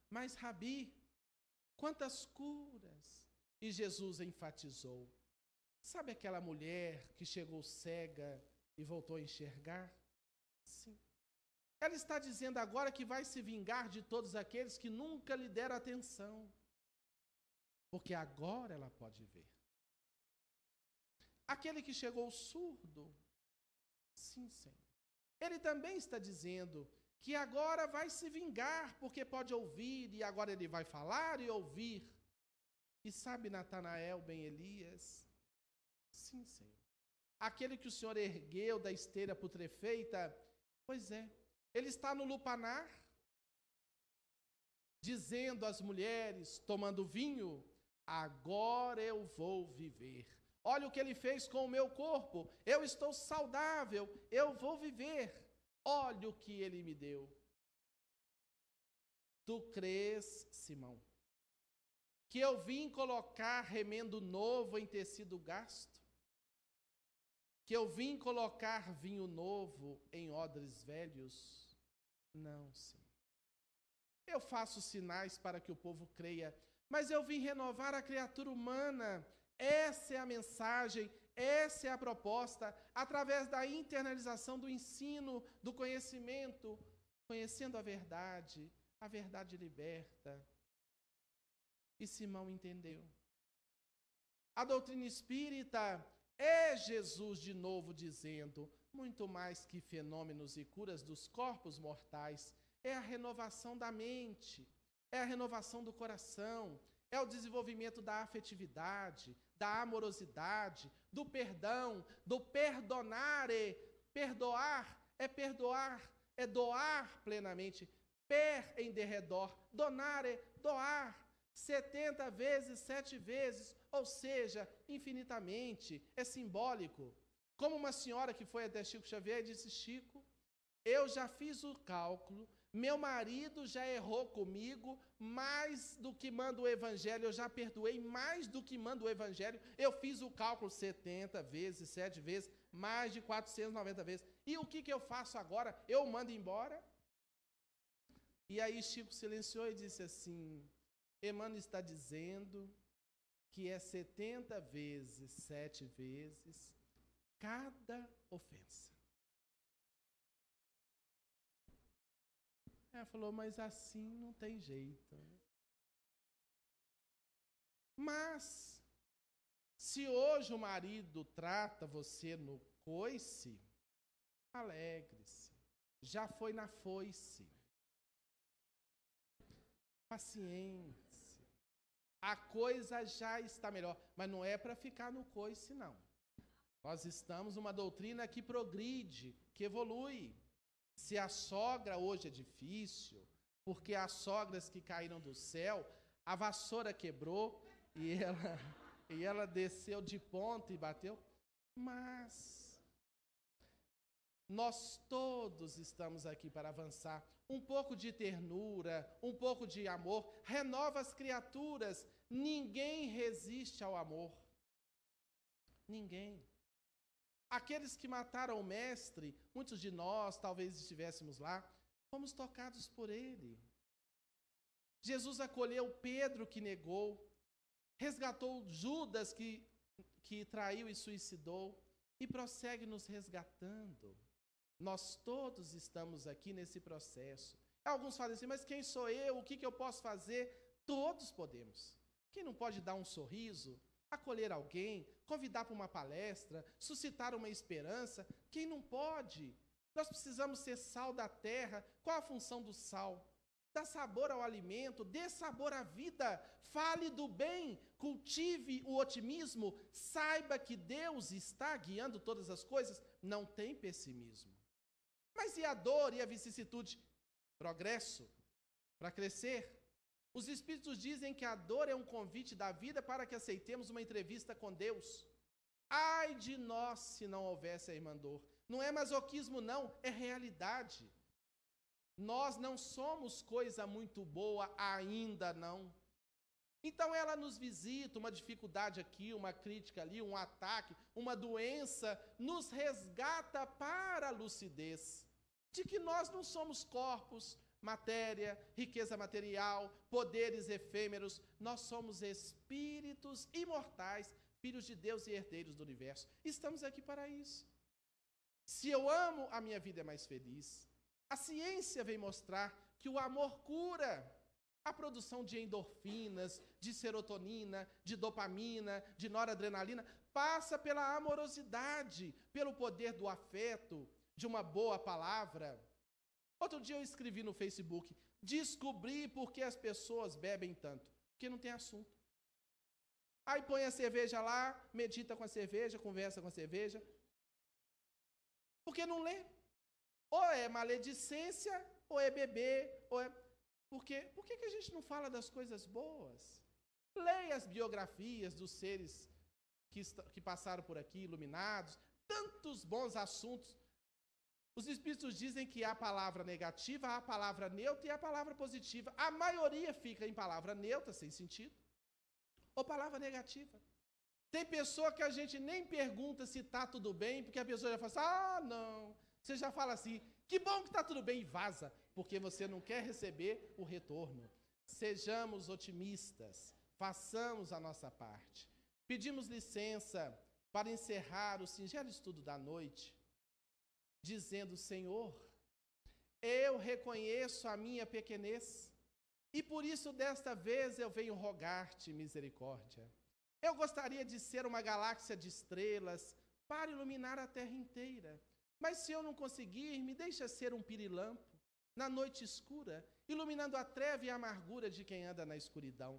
Mas, Rabi, quantas curas! E Jesus enfatizou: sabe aquela mulher que chegou cega e voltou a enxergar? Sim. Ela está dizendo agora que vai se vingar de todos aqueles que nunca lhe deram atenção, porque agora ela pode ver. Aquele que chegou surdo, sim, Senhor. Ele também está dizendo que agora vai se vingar, porque pode ouvir, e agora ele vai falar e ouvir. E sabe Natanael, ben Elias? Sim, Senhor. Aquele que o Senhor ergueu da esteira putrefeita, pois é, ele está no lupanar, dizendo às mulheres, tomando vinho: agora eu vou viver. Olha o que ele fez com o meu corpo. Eu estou saudável, eu vou viver. Olha o que ele me deu. Tu crês, Simão, que eu vim colocar remendo novo em tecido gasto? Que eu vim colocar vinho novo em odres velhos? Não, Senhor. Eu faço sinais para que o povo creia, mas eu vim renovar a criatura humana. Essa é a mensagem, essa é a proposta, através da internalização do ensino, do conhecimento, conhecendo a verdade liberta. E Simão entendeu. A doutrina espírita é Jesus de novo dizendo, muito mais que fenômenos e curas dos corpos mortais, é a renovação da mente, é a renovação do coração, é o desenvolvimento da afetividade, da amorosidade, do perdão, do perdonare. Perdoar, é doar plenamente. Per em derredor, donare, doar. 70 vezes, 7 vezes, ou seja, infinitamente, é simbólico. Como uma senhora que foi até Chico Xavier e disse: Chico, eu já fiz o cálculo, meu marido já errou comigo mais do que manda o Evangelho, eu já perdoei mais do que manda o Evangelho, eu fiz o cálculo 70 vezes, 7 vezes, mais de 490 vezes. E o que eu faço agora? Eu mando embora? E aí Chico silenciou e disse assim: Emmanuel está dizendo que é 70 vezes, 7 vezes, cada ofensa. Ela falou: mas assim não tem jeito. Mas, se hoje o marido trata você no coice, alegre-se. Já foi na foice. Paciência. A coisa já está melhor. Mas não é para ficar no coice, não. Nós estamos numa doutrina que progride, que evolui. Se a sogra hoje é difícil, porque as sogras que caíram do céu, a vassoura quebrou e ela desceu de ponta e bateu. Mas nós todos estamos aqui para avançar. Um pouco de ternura, um pouco de amor, renova as criaturas. Ninguém resiste ao amor. Ninguém. Aqueles que mataram o mestre, muitos de nós, talvez estivéssemos lá, fomos tocados por ele. Jesus acolheu Pedro que negou, resgatou Judas que traiu e suicidou, e prossegue nos resgatando. Nós todos estamos aqui nesse processo. Alguns falam assim, mas quem sou eu? O que eu posso fazer? Todos podemos. Quem não pode dar um sorriso, acolher alguém, convidar para uma palestra, suscitar uma esperança? Quem não pode? Nós precisamos ser sal da terra. Qual a função do sal? Dá sabor ao alimento, dê sabor à vida, fale do bem, cultive o otimismo, saiba que Deus está guiando todas as coisas, não tem pessimismo. Mas e a dor e a vicissitude? Progresso, para crescer. Os Espíritos dizem que a dor é um convite da vida para que aceitemos uma entrevista com Deus. Ai de nós se não houvesse a irmã dor. Não é masoquismo não, é realidade. Nós não somos coisa muito boa ainda não. Então ela nos visita, uma dificuldade aqui, uma crítica ali, um ataque, uma doença, nos resgata para a lucidez de que nós não somos corpos, matéria, riqueza material, poderes efêmeros, nós somos espíritos imortais, filhos de Deus e herdeiros do universo. Estamos aqui para isso. Se eu amo, a minha vida é mais feliz. A ciência vem mostrar que o amor cura. A produção de endorfinas, de serotonina, de dopamina, de noradrenalina, passa pela amorosidade, pelo poder do afeto, de uma boa palavra. Outro dia eu escrevi no Facebook, descobri por que as pessoas bebem tanto, porque não tem assunto. Aí põe a cerveja lá, medita com a cerveja, conversa com a cerveja, porque não lê. Ou é maledicência, ou é beber, ou é... Por que a gente não fala das coisas boas? Leia as biografias dos seres que passaram por aqui, iluminados, tantos bons assuntos. Os Espíritos dizem que há palavra negativa, há palavra neutra e há palavra positiva. A maioria fica em palavra neutra, sem sentido, ou palavra negativa. Tem pessoa que a gente nem pergunta se está tudo bem, porque a pessoa já fala assim, ah, não. Você já fala assim, que bom que está tudo bem, e vaza, porque você não quer receber o retorno. Sejamos otimistas, façamos a nossa parte. Pedimos licença para encerrar o singelo estudo da noite, dizendo, Senhor, eu reconheço a minha pequenez, e por isso desta vez eu venho rogar-te misericórdia. Eu gostaria de ser uma galáxia de estrelas para iluminar a terra inteira. Mas se eu não conseguir, me deixa ser um pirilampo, na noite escura, iluminando a treva e a amargura de quem anda na escuridão.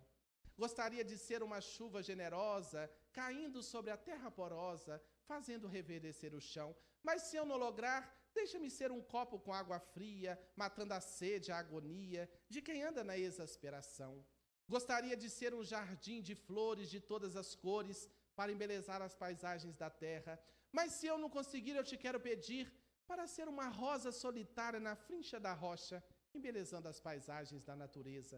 Gostaria de ser uma chuva generosa, caindo sobre a terra porosa, fazendo reverdecer o chão. Mas se eu não lograr, deixa-me ser um copo com água fria, matando a sede, a agonia, de quem anda na exasperação. Gostaria de ser um jardim de flores de todas as cores, para embelezar as paisagens da terra. Mas se eu não conseguir, eu te quero pedir para ser uma rosa solitária na frincha da rocha, embelezando as paisagens da natureza.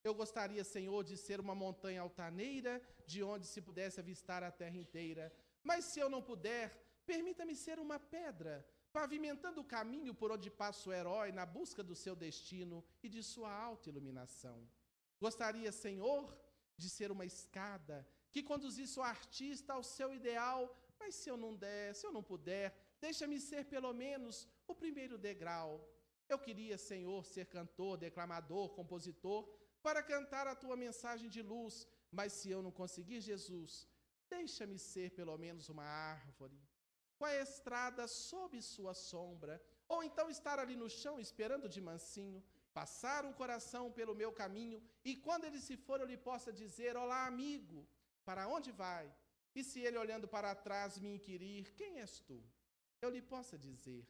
Eu gostaria, Senhor, de ser uma montanha altaneira, de onde se pudesse avistar a terra inteira. Mas se eu não puder, permita-me ser uma pedra, pavimentando o caminho por onde passa o herói na busca do seu destino e de sua alta iluminação. Gostaria, Senhor, de ser uma escada que conduzisse o artista ao seu ideal, mas se eu não der, se eu não puder, deixa-me ser pelo menos o primeiro degrau. Eu queria, Senhor, ser cantor, declamador, compositor, para cantar a tua mensagem de luz, mas se eu não conseguir, Jesus, deixa-me ser pelo menos uma árvore, com a estrada sob sua sombra, ou então estar ali no chão esperando de mansinho, passar um coração pelo meu caminho, e quando ele se for eu lhe possa dizer, olá amigo, para onde vai? E se ele olhando para trás me inquirir, quem és tu? Eu lhe possa dizer,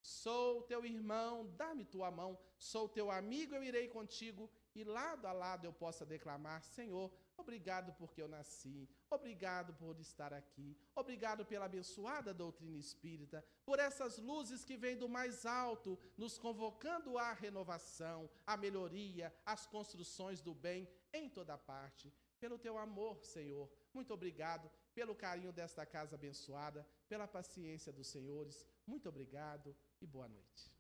Sou teu irmão, dá-me tua mão. Sou teu amigo, eu irei contigo. E lado a lado eu possa declamar: Senhor, obrigado porque eu nasci. Obrigado por estar aqui. Obrigado pela abençoada doutrina espírita. Por essas luzes que vêm do mais alto, nos convocando à renovação, à melhoria, às construções do bem em toda parte. Pelo teu amor, Senhor. Muito obrigado pelo carinho desta casa abençoada, pela paciência dos senhores. Muito obrigado e boa noite.